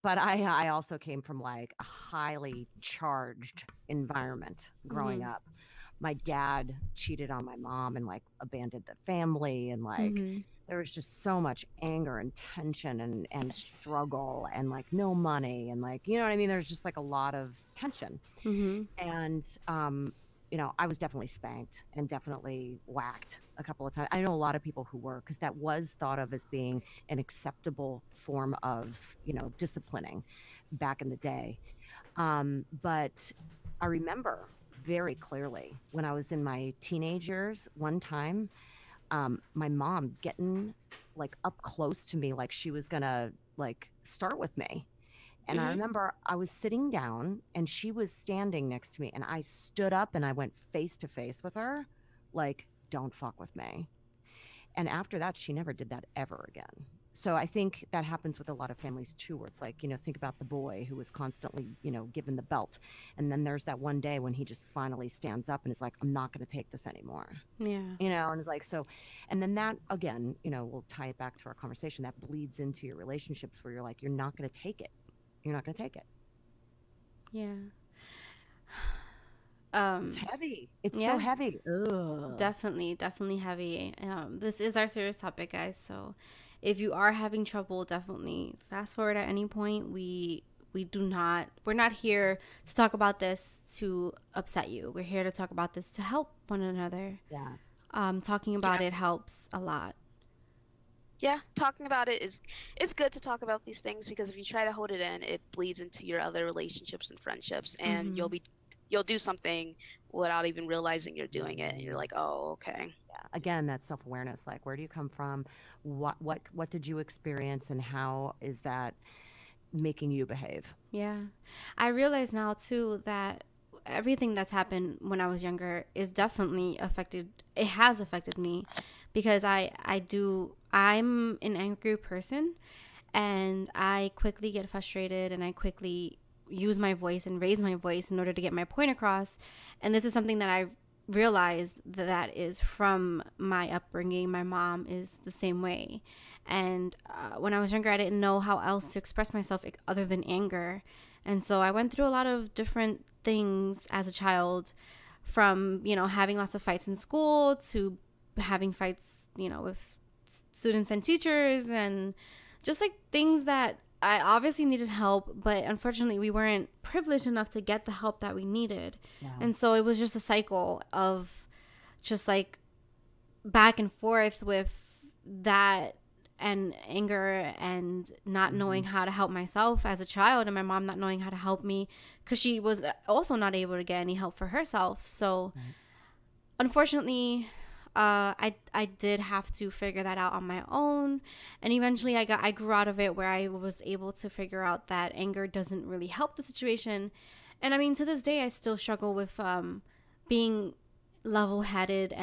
but I also came from like a highly charged environment growing up. My dad cheated on my mom and like abandoned the family, and like there was just so much anger and tension and struggle and like no money, and like, you know what I mean? There's just like a lot of tension. And I was definitely spanked and definitely whacked a couple of times. I know a lot of people who were, because that was thought of as being an acceptable form of, disciplining back in the day. But I remember very clearly when I was in my teenage years, one time, my mom getting like up close to me, like she was gonna like start with me. And I remember I was sitting down and she was standing next to me, and I stood up and I went face to face with her, like, don't fuck with me. And after that, she never did that ever again. So I think that happens with a lot of families too, where it's like, think about the boy who was constantly, given the belt. And then there's that one day when he just finally stands up and is like, I'm not going to take this anymore. Yeah. And it's like, so, and then that again, we'll tie it back to our conversation, that bleeds into your relationships where you're like, you're not going to take it. You're not going to take it. Yeah. It's heavy. It's so heavy. Ugh. Definitely heavy. This is our serious topic, guys. So if you are having trouble, definitely fast forward at any point. We're not here to talk about this to upset you. We're here to talk about this to help one another. Yes. Talking about it helps a lot. Yeah, talking about it it's good to talk about these things, because if you try to hold it in, it bleeds into your other relationships and friendships, and you'll do something without even realizing you're doing it, and you're like, oh, okay. Yeah. Again, that self-awareness, like, where do you come from? What did you experience, and how is that making you behave? Yeah. I realize now too that everything that's happened when I was younger is definitely it has affected me, because I'm an angry person, and I quickly get frustrated, and I quickly use my voice and raise my voice in order to get my point across. And this is something that I realized that is from my upbringing. My mom is the same way. And when I was younger, I didn't know how else to express myself other than anger. And so I went through a lot of different things as a child, from, having lots of fights in school to having fights, with students and teachers, and just like things that I obviously needed help, but unfortunately we weren't privileged enough to get the help that we needed. Yeah. And so it was just a cycle of just like back and forth with that, and anger, and not knowing how to help myself as a child, and my mom not knowing how to help me because she was also not able to get any help for herself. So unfortunately, I did have to figure that out on my own, and eventually I grew out of it, where I was able to figure out that anger doesn't really help the situation. And I mean, to this day I still struggle with being level-headed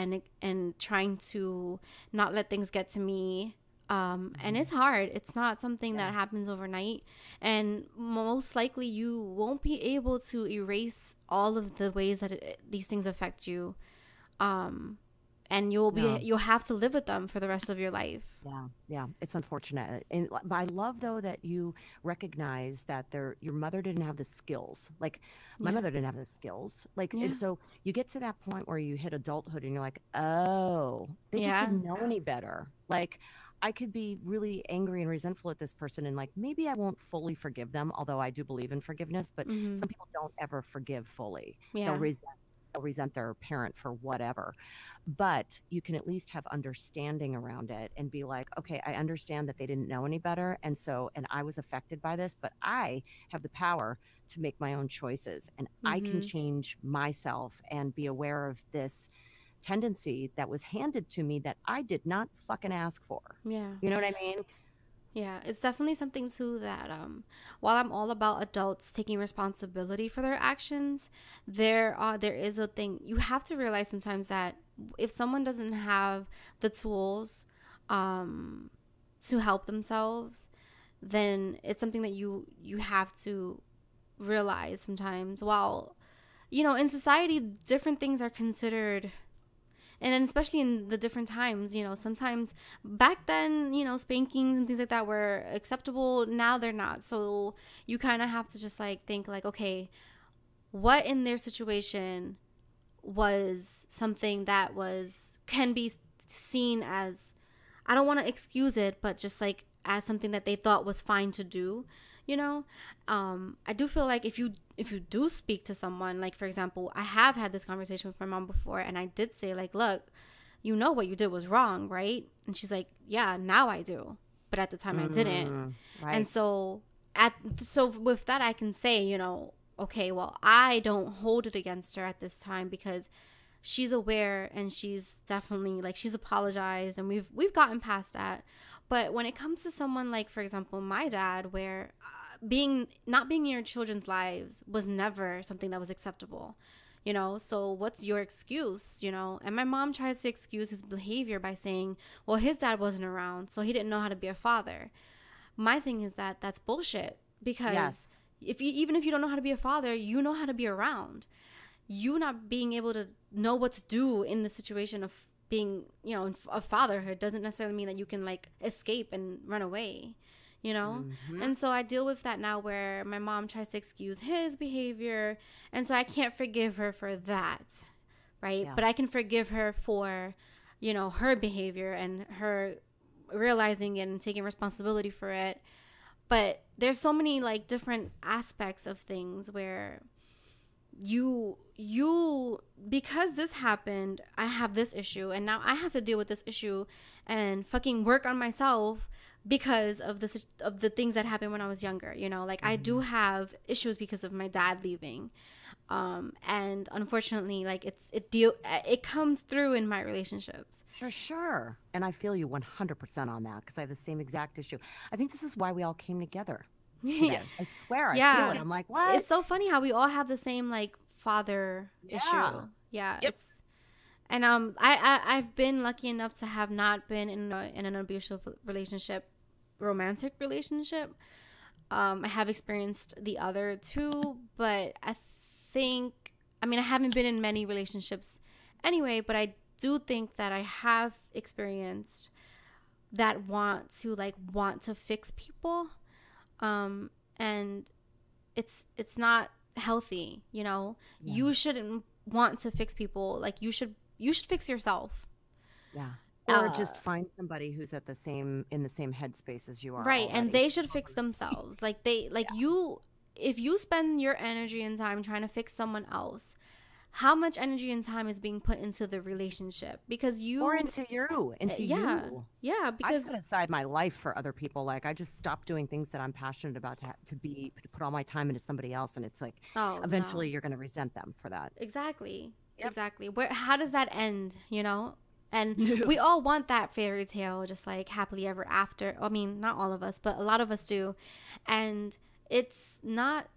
and trying to not let things get to me. And it's hard. It's not something that happens overnight, and most likely you won't be able to erase all of the ways that these things affect you. And you'll have to live with them for the rest of your life. Yeah, it's unfortunate. But I love, though, that you recognize that your mother didn't have the skills. Like, my mother didn't have the skills. Like, and so you get to that point where you hit adulthood and you're like, oh, they just didn't know any better. Like, I could be really angry and resentful at this person, and like, maybe I won't fully forgive them, although I do believe in forgiveness, but some people don't ever forgive fully. They'll resent their parent for whatever. But you can at least have understanding around it and be like, okay, I understand that they didn't know any better, and I was affected by this, but I have the power to make my own choices, and I can change myself and be aware of this tendency that was handed to me that I did not fucking ask for. Yeah. You know what I mean? Yeah, it's definitely something too that while I'm all about adults taking responsibility for their actions, there is a thing you have to realize sometimes, that if someone doesn't have the tools to help themselves, then it's something that you have to realize sometimes. While in society different things are considered, and then especially in the different times, sometimes back then, spankings and things like that were acceptable. Now they're not. So you kind of have to just like think like, okay, what in their situation was something that can be seen as, I don't want to excuse it, but just like as something that they thought was fine to do. I do feel like if you do speak to someone, like, for example, I have had this conversation with my mom before, and I did say like, look, what you did was wrong, right? And she's like, yeah, now I do, but at the time I didn't. Right. And so with that I can say, okay, well, I don't hold it against her at this time, because she's aware, and she's definitely like, she's apologized, and we've gotten past that. But when it comes to someone like, for example, my dad, where not being in your children's lives was never something that was acceptable, so what's your excuse? And my mom tries to excuse his behavior by saying, well, his dad wasn't around, so he didn't know how to be a father. My thing is that that's bullshit, because even if you don't know how to be a father, you know how to be around. You not being able to know what to do in the situation of being, a fatherhood doesn't necessarily mean that you can like escape and run away, And so I deal with that now, where my mom tries to excuse his behavior, and so I can't forgive her for that, right? Yeah. But I can forgive her for, her behavior and her realizing and taking responsibility for it. But there's so many like different aspects of things where you because this happened, I have this issue, and now I have to deal with this issue and fucking work on myself because of the things that happened when I was younger. You know, like I do have issues because of my dad leaving, and unfortunately, like it comes through in my relationships. Sure. And I feel you 100% on that because I have the same exact issue. I think this is why we all came together. Yes. I swear, I Yeah. feel it. I'm like, what? It's so funny how we all have the same like father issue. Yeah, Yep. and I've been lucky enough to have not been in an abusive relationship, romantic relationship. I have experienced the other two, but I mean, I haven't been in many relationships anyway, but I do think that I have experienced that want to fix people, and it's not healthy. You know, you shouldn't want to fix people. Like you should fix yourself. Yeah. Or just find somebody who's in the same headspace as you are. Right. Already. And they should fix themselves. Like you, if you spend your energy and time trying to fix someone else, how much energy and time is being put into the relationship? Because or into you. Yeah. Because I set aside my life for other people. Like I just stopped doing things that I'm passionate about to put all my time into somebody else, and it's like eventually you're going to resent them for that. Exactly. Yep. Exactly. How does that end? You know. And we all want that fairy tale, just like happily ever after. I mean, not all of us, but a lot of us do. And it's not,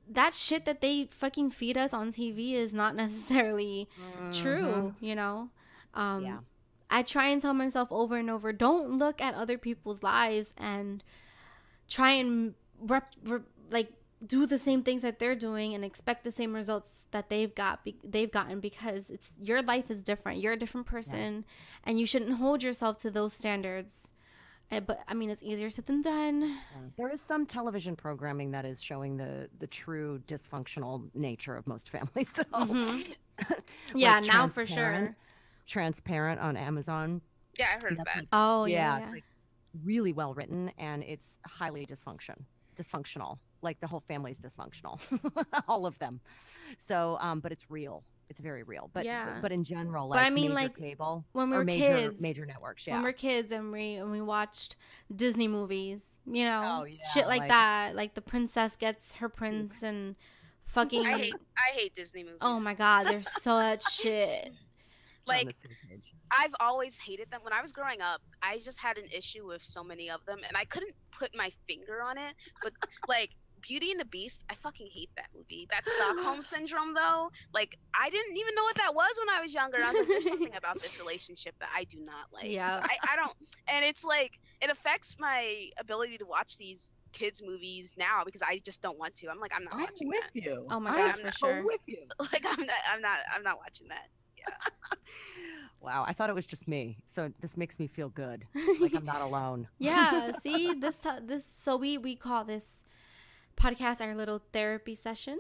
that shit that they fucking feed us on TV is not necessarily true, you know? I try and tell myself over and over, don't look at other people's lives and try and do the same things that they're doing and expect the same results that they've gotten, because it's your life is different. You're a different person, and you shouldn't hold yourself to those standards. But I mean, it's easier said than done. Yeah. There is some television programming that is showing the true dysfunctional nature of most families, though. Yeah, now for sure. Transparent on Amazon. Yeah, I heard of that. Oh yeah. It's like really well written, and it's highly dysfunctional. Like the whole family's dysfunctional, all of them. So, but it's real. It's very real. But but in general, like, I mean, major cable when we were kids, major networks. Yeah. When we're kids and we watched Disney movies, you know, shit like that. Like the princess gets her prince and fucking. I hate Disney movies. Oh my god, they're such shit. Like, I've always hated them. When I was growing up, I just had an issue with so many of them, and I couldn't put my finger on it. But like Beauty and the Beast, I fucking hate that movie. That Stockholm Syndrome, though, like I didn't even know what that was when I was younger. And I was like, there's something about this relationship that I do not like. Yeah. So I don't, and it's like it affects my ability to watch these kids movies now because I just don't want to. I'm like, I'm not watching that. I'm with you. Oh my god, for sure. I'm with you. Like I'm not watching that. Yeah. Wow, I thought it was just me. So this makes me feel good. Like I'm not alone. Yeah, see, so we call this podcast our little therapy session.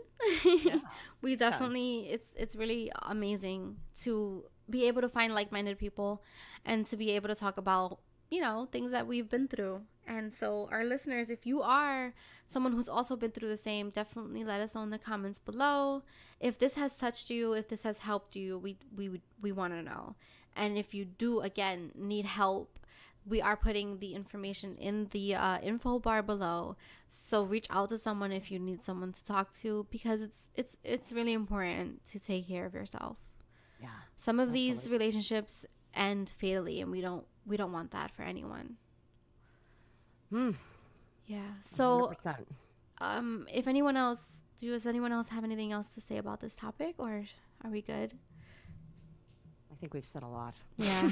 We definitely it's really amazing to be able to find like-minded people and to be able to talk about, you know, things that we've been through. And so our listeners, if you are someone who's also been through the same, definitely let us know in the comments below. If this has touched you, if this has helped you, we want to know. And if you do, again, need help, we are putting the information in the info bar below. So reach out to someone if you need someone to talk to, because it's really important to take care of yourself. Yeah. Some of these relationships end fatally, and we don't want that for anyone. Yeah. So 100%. if anyone else, does anyone else have anything else to say about this topic, or are we good? I think we've said a lot. Yeah.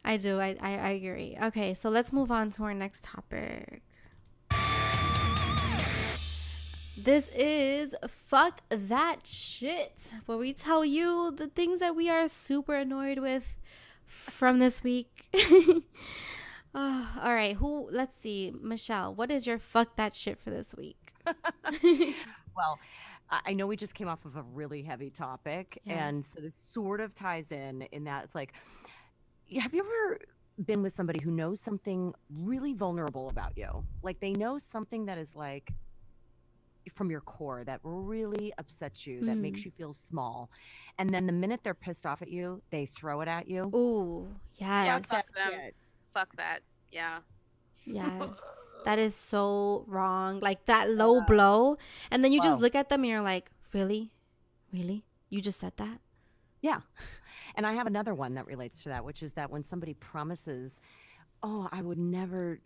I do. I agree. Okay, so let's move on to our next topic. This is Fuck That Shit, where we tell you the things that we are super annoyed with from this week. All right, let's see. Michelle, what is your Fuck That Shit for this week? Well, I know we just came off of a really heavy topic, and so this sort of ties in that it's like, have you ever been with somebody who knows something really vulnerable about you? Like they know something that is like from your core that really upsets you, that makes you feel small. And then the minute they're pissed off at you, they throw it at you. Ooh, Yeah, yes. fuck them. shit. Fuck that. Yeah. Yes. That is so wrong. Like that low blow. And then you just Wow. look at them and you're like, really? Really? You just said that? Yeah. And I have another one that relates to that, which is that when somebody promises, oh, I would never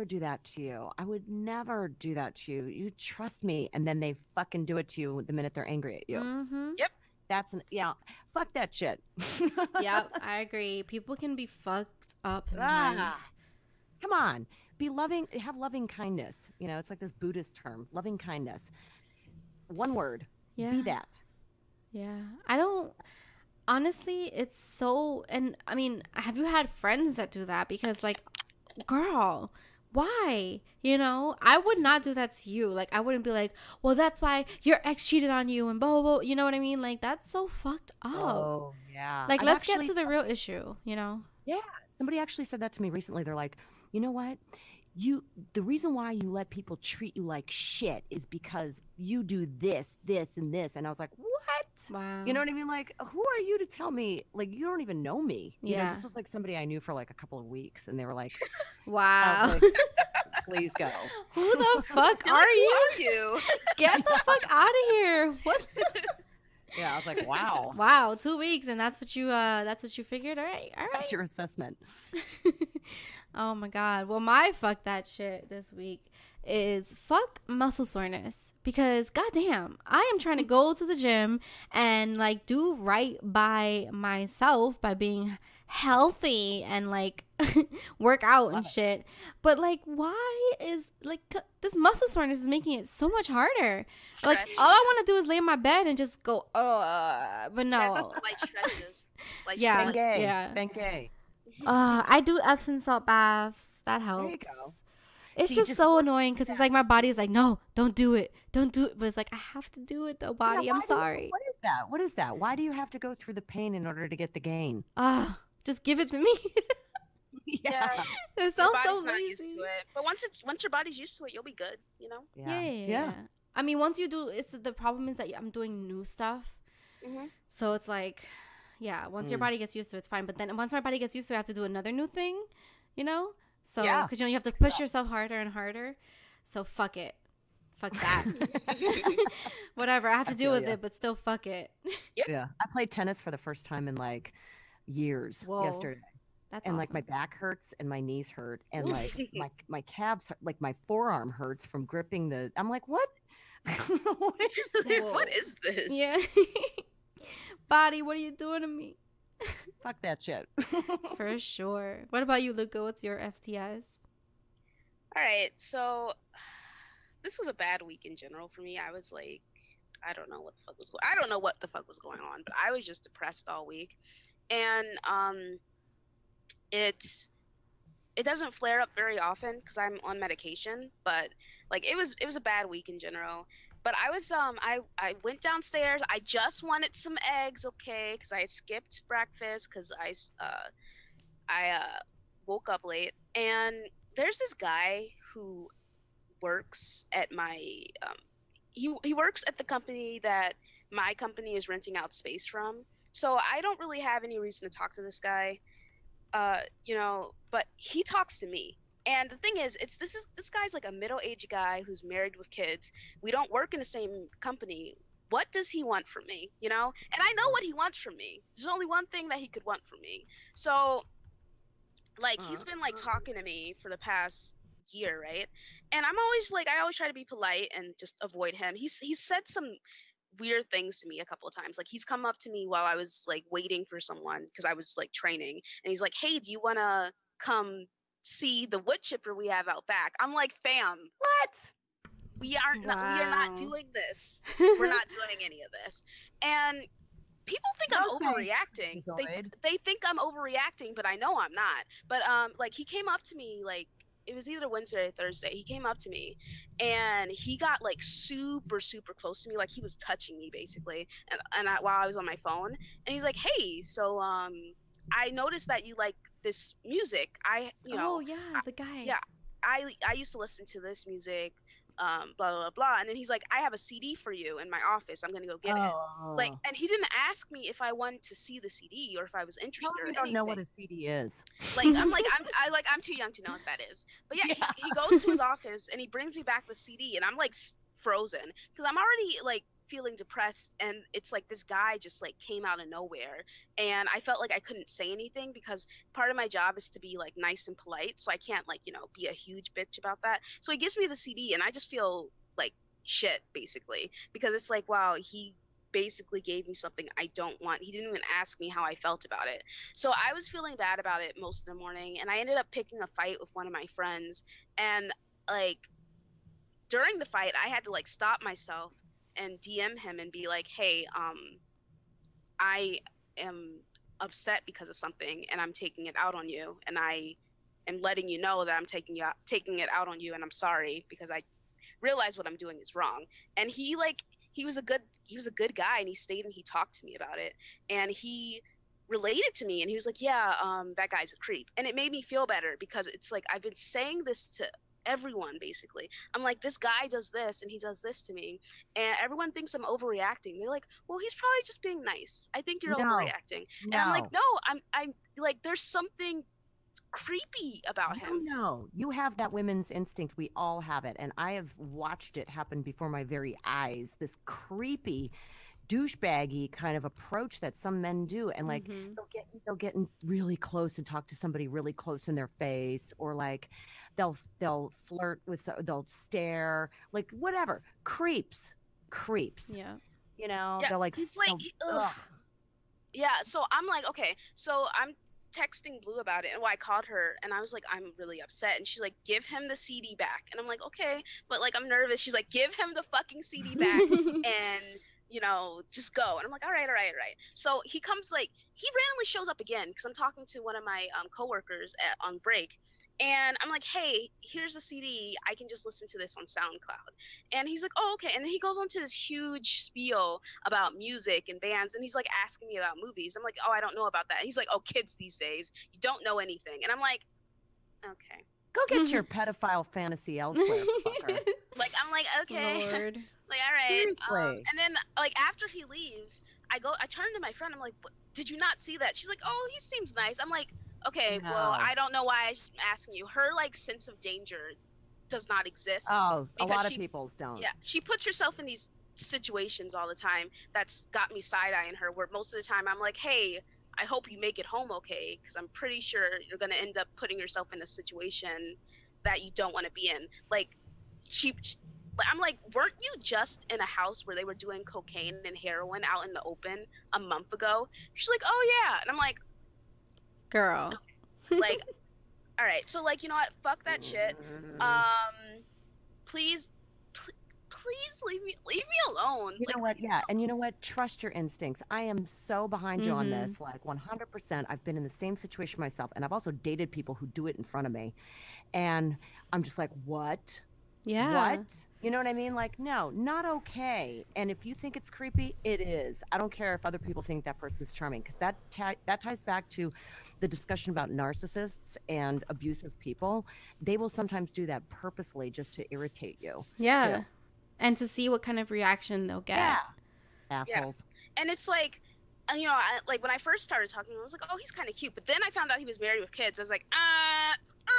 do that to you. I would never do that to you. You trust me. And then they fucking do it to you the minute they're angry at you. Mm-hmm. Yep. Fuck that shit. Yep, I agree. People can be fucked up sometimes. Come on. Be loving, have loving kindness. You know, it's like this Buddhist term, loving kindness. One word. Yeah. Be that. Yeah. I don't, honestly, it's so, and I mean, have you had friends that do that? Because, like, girl, why? You know, I would not do that to you. Like, I wouldn't be like, well, that's why your ex cheated on you and blah, blah, blah. You know what I mean? Like, that's so fucked up. Oh, yeah. Like, let's get to the real issue, you know? Yeah. Somebody actually said that to me recently. They're like, you know what? The reason why you let people treat you like shit is because you do this, this, and this. And I was like, what? Wow. You know what I mean? Like, who are you to tell me? Like, you don't even know me. You know, Yeah. this was like somebody I knew for like a couple of weeks, and they were like, I Wow. was like, please go. Who the fuck You're are like, you? Who are you? Get the fuck out of here. What? Yeah, I was like, wow. Wow, 2 weeks and that's what you figured? All right. That's your assessment. Oh my god. Well, my fuck that shit this week is fuck muscle soreness, because goddamn, I am trying to go to the gym and like do right by myself by being healthy and like work out and shit. But like, why is like this muscle soreness is making it so much harder? Like, Stretch. all I want to do is lay in my bed and just go, but no. Light stretches. Light Yeah. stretches. Yeah. Bengay. I do Epsom salt baths. That helps. There you go. It's See, just just so work annoying because it's like my body is like, no, don't do it. Don't do it. But it's like, I have to do it though, body. Yeah, I'm why do you- sorry. What is that? What is that? Why do you have to go through the pain in order to get the gain? Just give it to me. Yeah. It Your sounds body's so not used lazy. to it. But once your body's used to it, you'll be good, you know? Yeah. I mean, once you do, it's the problem is that I'm doing new stuff. Mm-hmm. So it's like, yeah, once your body gets used to it, it's fine. But then once my body gets used to it, I have to do another new thing, you know? So, Yeah. because, you know, you have to push yourself harder and harder. So fuck it. Fuck that. Whatever. I have to deal feel with ya. it, but still fuck it. Yeah. I played tennis for the first time in like years Whoa. yesterday. That's And like awesome. my back hurts and my knees hurt and like my calves like my forearm hurts from gripping the I'm like, what? What is this? What is this? Yeah. Body, what are you doing to me? Fuck that shit. For sure. What about you, Luca? What's your FTS? All right, so this was a bad week in general for me. I was like, I don't know what the fuck was going on, but I was just depressed all week, and it doesn't flare up very often because I'm on medication, but like it was a bad week in general. But I was I went downstairs. I just wanted some eggs, okay, because I had skipped breakfast because I woke up late, and there's this guy who works at my he works at the company that my company is renting out space from. So I don't really have any reason to talk to this guy, you know, but he talks to me. And the thing is, this guy's like a middle-aged guy who's married with kids. We don't work in the same company. What does he want from me, you know? And I know what he wants from me. There's only one thing that he could want from me. So, like, he's been like talking to me for the past year, right? And I'm always like, I always try to be polite and just avoid him. He's said some weird things to me a couple of times. Like, he's come up to me while I was like waiting for someone because I was like training, and he's like, "Hey, do you want to come see the wood chipper we have out back?" I'm like, "Fam, What? we are Wow. not doing this. We're not doing any of this." And people think I'm Okay, overreacting. Zoid. They think I'm overreacting, but I know I'm not. But like, he came up to me, like, it was either Wednesday or Thursday. He came up to me and he got like super close to me, like he was touching me basically, while I was on my phone. And he's like, "Hey, so I noticed that you like this music. I Oh, yeah, the guy. yeah, I used to listen to this music blah blah blah. And then he's like, I have a CD for you in my office. I'm gonna go get it. Like, and he didn't ask me if I wanted to see the CD or if I was interested or You anything. don't know what a CD is. Like, I'm too young to know what that is. But yeah, he goes to his office and he brings me back the CD, and I'm like frozen because I'm already like feeling depressed, and it's like this guy just like came out of nowhere, and I felt like I couldn't say anything because part of my job is to be like nice and polite, so I can't like, you know, be a huge bitch about that. So he gives me the CD and I just feel like shit basically, because it's like, wow, he basically gave me something I don't want. He didn't even ask me how I felt about it. So I was feeling bad about it most of the morning, and I ended up picking a fight with one of my friends, and like during the fight I had to like stop myself and DM him and be like, hey, I am upset because of something and I'm taking it out on you, and I am letting you know that I'm taking it out on you, and I'm sorry because I realize what I'm doing is wrong. And he was a good guy, and he stayed and he talked to me about it, and he related to me, and he was like, yeah, that guy's a creep. And it made me feel better because it's like I've been saying this to everyone basically. I'm like, this guy does this and he does this to me, and everyone thinks I'm overreacting. They're like, well, he's probably just being nice. I think you're overreacting. And I'm like, no, I'm like, there's something creepy about him. No, you have that women's instinct. We all have it, and I have watched it happen before my very eyes. This creepy, douchebaggy kind of approach that some men do, and like they'll get in really close and talk to somebody really close in their face, or like they'll flirt with, they'll stare, like whatever. Creeps. Yeah. You know, yeah, they're like, he's like, ugh. Yeah, so I'm like, okay, so I'm texting Blue about it, and I called her and I was like, I'm really upset, and she's like, give him the CD back. And I'm like, okay, but like I'm nervous. She's like, give him the fucking CD back and, you know, just go. And I'm like, all right. So he comes, like, he randomly shows up again because I'm talking to one of my coworkers on break, and I'm like, hey, here's a CD, I can just listen to this on SoundCloud. And he's like, oh, okay. And then he goes on to this huge spiel about music and bands, and he's like asking me about movies. I'm like, oh, I don't know about that. And he's like, oh, kids these days, you don't know anything. And I'm like, okay, go get your pedophile fantasy elsewhere, fucker. Like, I'm like, okay. Lord. Like, all right. Seriously. And then like after he leaves, I turn to my friend, I'm like, did you not see that? She's like, oh, he seems nice. I'm like, okay, well, I don't know why I'm asking you. Her like sense of danger does not exist. Oh, a lot of people's don't. Yeah, she puts herself in these situations all the time. That's got me side-eyeing her, where most of the time I'm like, hey, I hope you make it home okay, because I'm pretty sure you're going to end up putting yourself in a situation that you don't want to be in. Like, I'm like, weren't you just in a house where they were doing cocaine and heroin out in the open a month ago? She's like, oh yeah. And I'm like, girl. Like, all right, so like, you know what, fuck that shit. Please leave me alone. You know what? Yeah, and you know what? Trust your instincts. I am so behind you on this, like 100%. I've been in the same situation myself, and I've also dated people who do it in front of me, and I'm just like, what? Yeah. What? You know what I mean? Like, no, not okay. And if you think it's creepy, it is. I don't care if other people think that person's charming, because that ties back to the discussion about narcissists and abusive people. They will sometimes do that purposely just to irritate you. Yeah. Too. And to see what kind of reaction they'll get. Yeah. Assholes. Yeah. And it's like, you know, like when I first started talking, I was like, oh, he's kind of cute. But then I found out he was married with kids. I was like,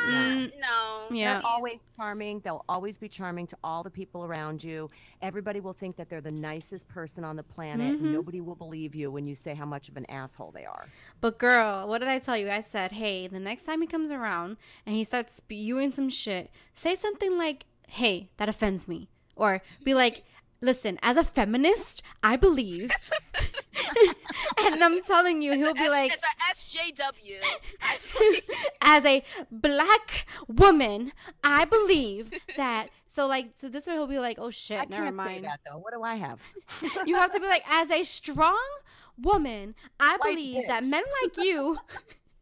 no. Yeah. They're always charming. They'll always be charming to all the people around you. Everybody will think that they're the nicest person on the planet. Nobody will believe you when you say how much of an asshole they are. But girl, what did I tell you? I said, hey, the next time he comes around and he starts spewing some shit, say something like, hey, that offends me. Or be like, listen, as a feminist, I believe. And I'm telling you, he'll be like, as a SJW, as a black woman, I believe that. So this way he'll be like, oh shit, never mind. I can't say that though. What do I have? You have to be like, as a strong woman, I believe that men like you.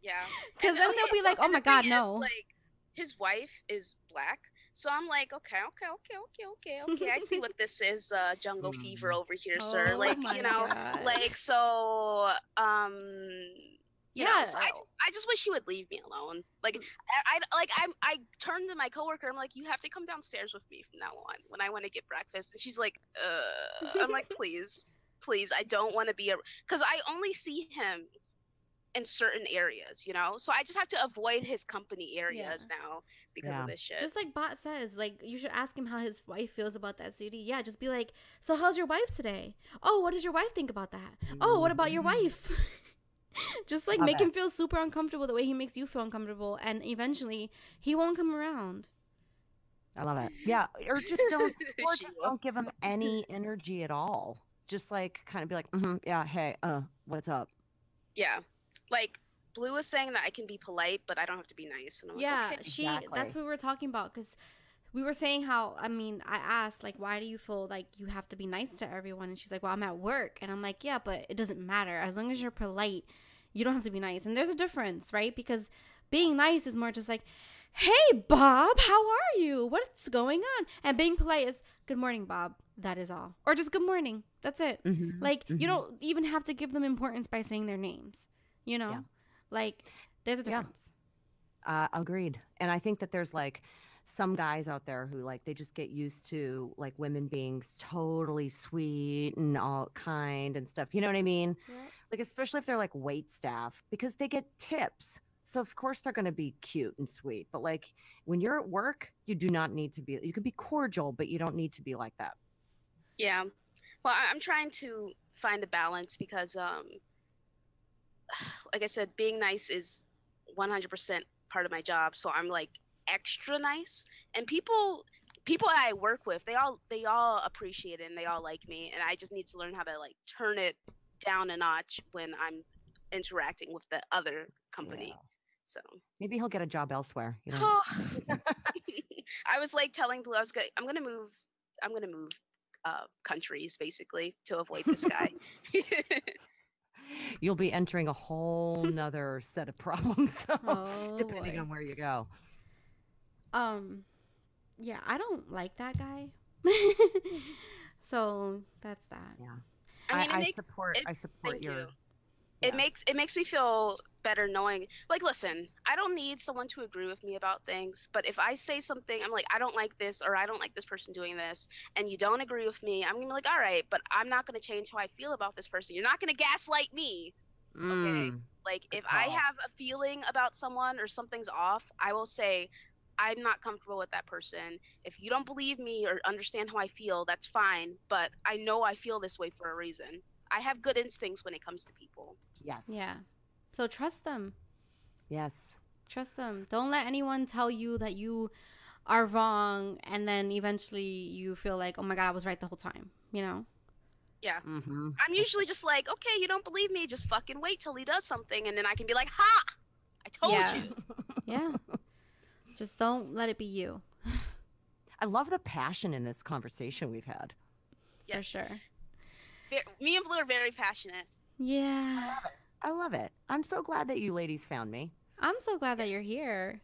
Yeah. Because then they'll be like, oh my God, no. Like, his wife is black. So I'm like, okay. I see what this is, jungle fever over here, sir. Like, you know, God. like, so, You Yeah. know, so I just wish he would leave me alone. Like I turned to my coworker. I'm like, you have to come downstairs with me from now on when I want to get breakfast. And she's like, I'm like, please, I don't want to be because I only see him in certain areas, you know. So I just have to avoid his company areas now because of this shit. Just like Bot says, like, you should ask him how his wife feels about that CD. Yeah, just be like, so how's your wife today? Oh, what does your wife think about that? Oh, what about your wife? Just like make him feel super uncomfortable the way he makes you feel uncomfortable, and eventually he won't come around. I love it. Yeah, or just don't give him any energy at all. Just like kind of be like, yeah, hey, what's up? Yeah, like Blue was saying that I can be polite, but I don't have to be nice. And I'm yeah, like, okay. exactly. That's what we were talking about, because we were saying how, I mean, I asked, like, why do you feel like you have to be nice to everyone? And she's like, well, I'm at work. And I'm like, yeah, but it doesn't matter. As long as you're polite, you don't have to be nice. And there's a difference, right? Because being nice is more just like, hey, Bob, how are you? What's going on? And being polite is, good morning, Bob. That is all. Or just good morning. That's it. Like, you don't even have to give them importance by saying their names, you know? Like, there's a difference. Agreed. And I think that there's like some guys out there who like they just get used to like women being totally sweet and all kind and stuff. You know what I mean? Yeah. Like especially if they're like wait staff, because they get tips. So of course they're going to be cute and sweet. But like when you're at work, you do not need to be. You can be cordial, but you don't need to be like that. Yeah. Well, I'm trying to find a balance because, like I said, being nice is 100% part of my job. So I'm like extra nice, and people I work with, they all appreciate it and they all like me, and I just need to learn how to like turn it down a notch when I'm interacting with the other company. So maybe he'll get a job elsewhere. You know? I was like telling Blue, I'm gonna move countries basically to avoid this guy. You'll be entering a whole nother set of problems, depending on where you go. Yeah, I don't like that guy. So that's that. Yeah. I mean, I support your. It makes me feel better knowing, like, listen, I don't need someone to agree with me about things, but if I say something, I'm like, I don't like this, or I don't like this person doing this, and you don't agree with me, I'm gonna be like, all right, but I'm not gonna change how I feel about this person. You're not gonna gaslight me, okay? Like, if I have a feeling about someone or something's off, I will say, I'm not comfortable with that person. If you don't believe me or understand how I feel, that's fine, but I know I feel this way for a reason. I have good instincts when it comes to people. Yes. Yeah. So trust them. Yes. Trust them. Don't let anyone tell you that you are wrong, and then eventually you feel like, oh my God, I was right the whole time, you know? Yeah. I'm usually just like, okay, you don't believe me, just fucking wait till he does something, and then I can be like, ha! I told you. Yeah. Just don't let it be you. I love the passion in this conversation we've had. Yes. For sure. Me and Blue are very passionate. Yeah. I love it. I'm so glad that you ladies found me. I'm so glad that you're here.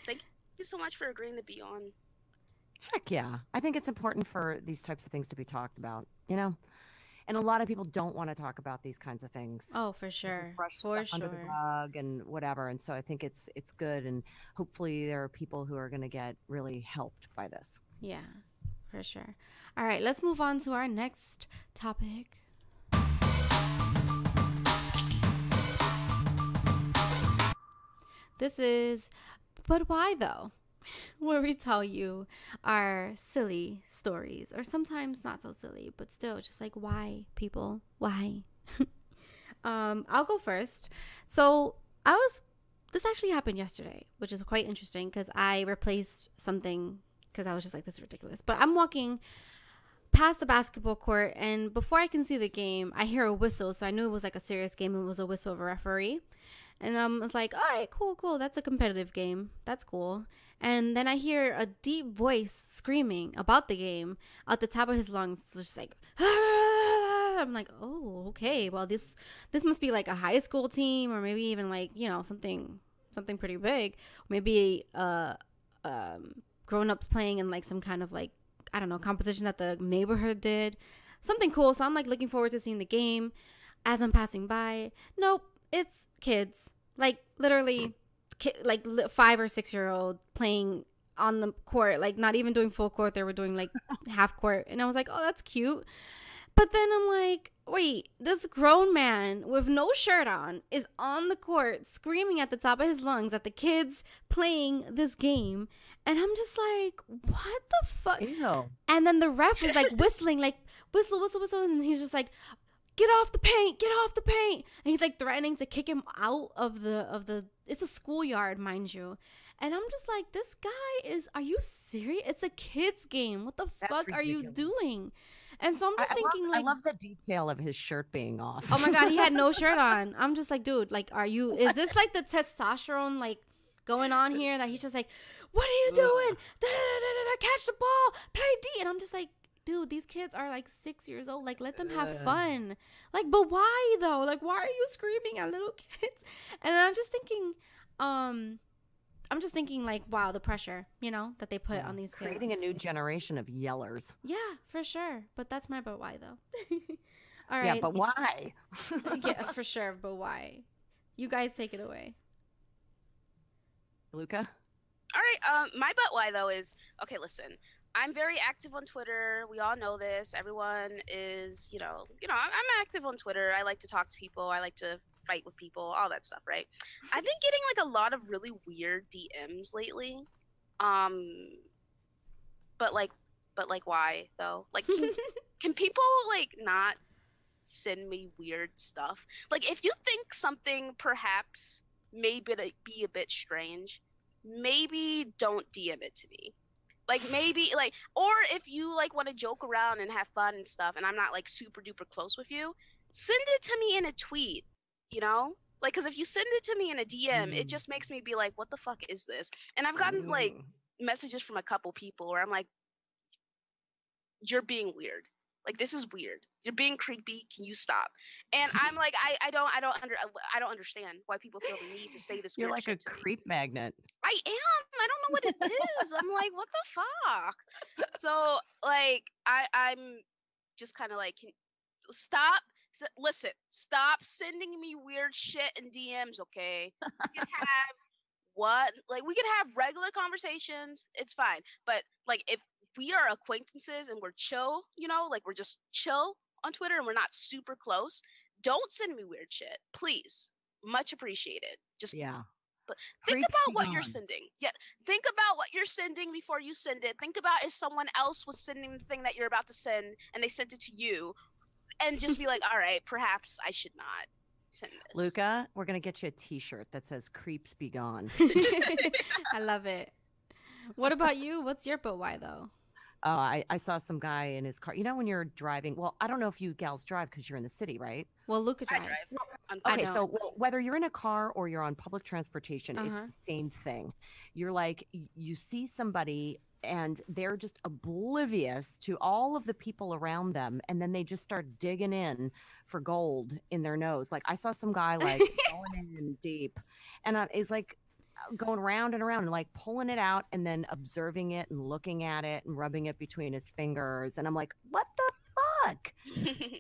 Thank you so much for agreeing to be on. Heck yeah. I think it's important for these types of things to be talked about, you know? And a lot of people don't want to talk about these kinds of things. Oh, for sure. Brush stuff under the rug and whatever. And so I think it's good. And hopefully there are people who are going to get really helped by this. Yeah, for sure. All right, let's move on to our next topic. This is, but why though? Where we tell you our silly stories, or sometimes not so silly, but still just like, why, people? Why? I'll go first. So this actually happened yesterday, which is quite interesting because I replaced something because I was just like, this is ridiculous. But I'm walking past the basketball court, and before I can see the game, I hear a whistle. So I knew it was like a serious game. It was a whistle of a referee. And I was like, all right, cool. That's a competitive game. That's cool. And then I hear a deep voice screaming about the game out the top of his lungs. It's just like, ah! I'm like, oh, okay. Well, this must be like a high school team, or maybe even like, you know, something pretty big. Maybe grown-ups playing in like some kind of like, I don't know, competition that the neighborhood did. Something cool. So I'm like looking forward to seeing the game as I'm passing by. Nope. it's kids, like literally, 5 or 6 year old playing on the court, like not even doing full court. They were doing like half court, and I was like, oh, that's cute. But then I'm like, wait, this grown man with no shirt on is on the court screaming at the top of his lungs at the kids playing this game. And I'm just like, what the fuck? Ew. And then the ref is like whistling, like whistle, whistle, whistle. And he's just like, get off the paint, get off the paint. And he's like threatening to kick him out of the, it's a schoolyard, mind you. And I'm just like, this guy is, are you serious? It's a kid's game. What the fuck are you doing? And so I'm just thinking, I love the detail of his shirt being off. Oh my God, he had no shirt on. I'm just like, dude, like, is this like the testosterone, like, going on here that he's just like, what are you doing? Catch the ball, play D. And I'm just like, dude, these kids are like 6 years old. Like, let them have fun. Like, but why though? Like, why are you screaming at little kids? And then I'm just thinking like, wow, the pressure, that they put on these kids. Creating a new generation of yellers. Yeah, for sure. But that's my but why though. All right. Yeah, but why? Yeah, for sure. But why? You guys take it away. Luca? All right. My but why though is, okay, listen. I'm very active on Twitter. We all know this. Everyone is, I'm active on Twitter. I like to talk to people. I like to fight with people, all that stuff, right? I've been getting like a lot of really weird DMs lately. But why though? Like, can people like not send me weird stuff? Like, if you think something perhaps may be a bit strange, maybe don't DM it to me. Like, maybe, like, or if you, like, want to joke around and have fun and stuff, and I'm not, like, super duper close with you, send it to me in a tweet, Like, because if you send it to me in a DM, it just makes me be like, what the fuck is this? And I've gotten, like, messages from a couple people where I'm like, you're being weird. Like, this is weird. You're being creepy. Can you stop? And I'm like, I don't understand why people feel the need to say this. You're weird like a creep magnet. I am. I don't know what it is. I'm like, what the fuck? So like, I'm just kind of like, stop. Listen, stop sending me weird shit in DMs. Okay, we can have regular conversations. It's fine. But like, if we are acquaintances and we're chill, like we're just chill on Twitter and we're not super close, don't send me weird shit, please. Much appreciated. Just but think about what you're sending. Yeah, think about what you're sending before you send it. Think about if someone else was sending the thing that you're about to send and they sent it to you, and just be like, all right, perhaps I should not send this. Luca, we're gonna get you a T-shirt that says "Creeps Be Gone." I love it. What about you? What's your but why though? I saw some guy in his car. When you're driving, well, I don't know if you gals drive because you're in the city, right? Well, Luca drives. Okay, so whether you're in a car or you're on public transportation, it's the same thing. You're like, you see somebody and they're just oblivious to all of the people around them, and then they just start digging in for gold in their nose. Like, I saw some guy like going in deep, and it's like going round and around and like pulling it out and then observing it and looking at it and rubbing it between his fingers. And I'm like, what the fuck?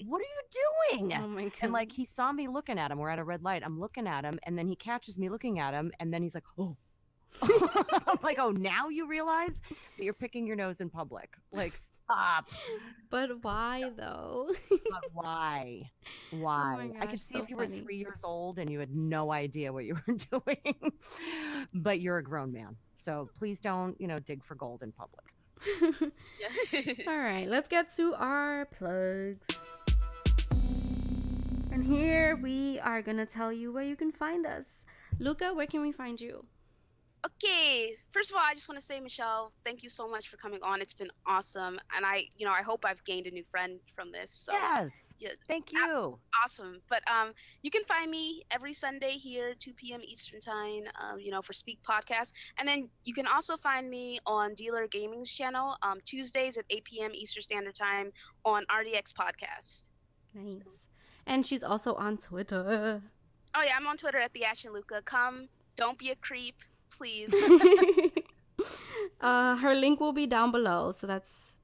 What are you doing? Oh my God. And like, he saw me looking at him. We're at a red light. I'm looking at him, and then he catches me looking at him, and then he's like, oh. I'm like, oh, now you realize that you're picking your nose in public. Like, stop. But why though? But why? Why? Oh my gosh, I could see so if you were 3 years old and you had no idea what you were doing. But you're a grown man. So please don't, dig for gold in public. All right, let's get to our plugs. And here we are going to tell you where you can find us. Luca, where can we find you? Okay, first of all, I just want to say, Michelle, thank you so much for coming on. It's been awesome, and I hope I've gained a new friend from this. So, yes, yeah, thank you. Awesome. But you can find me every Sunday here, 2 p.m. Eastern time, for Speak Podcast, and then you can also find me on Dealer Gaming's channel, Tuesdays at 8 p.m. Eastern Standard Time on RDX Podcast. Nice. And she's also on Twitter. Oh yeah, I'm on Twitter at TheAshenLuca. Come, don't be a creep. Please. Her link will be down below, so that's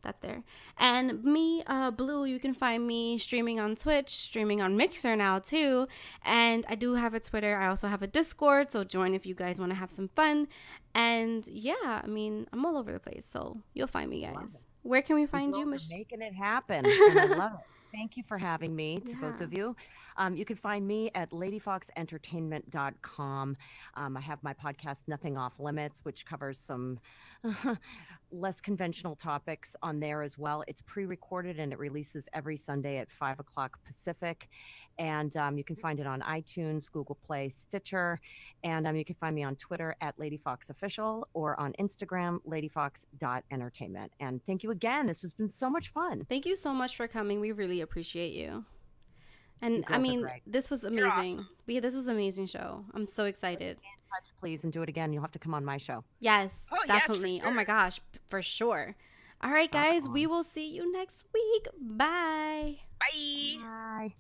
that's there. And me, Blue, you can find me streaming on Twitch, streaming on Mixer now too. And I do have a Twitter. I also have a Discord, so join if you guys want to have some fun. And yeah, I mean, I'm all over the place, so you'll find me, guys. Where can we find you, Michelle? Making it happen, and I love it. Thank you for having me, to both of you. You can find me at ladyfoxentertainment.com. I have my podcast, Nothing Off Limits, which covers some less conventional topics on there as well. It's pre-recorded and it releases every Sunday at 5 o'clock Pacific. And you can find it on iTunes, Google Play, Stitcher. And you can find me on Twitter at LadyFoxOfficial or on Instagram, ladyfox.entertainment. And thank you again. This has been so much fun. Thank you so much for coming. We really appreciate you. And I mean, this was amazing. Awesome. This was an amazing show. I'm so excited. Stay in touch, please, and do it again. You'll have to come on my show. Yes, definitely. Yes, for sure. Oh my gosh, for sure. All right, guys, we will see you next week. Bye. Bye. Bye.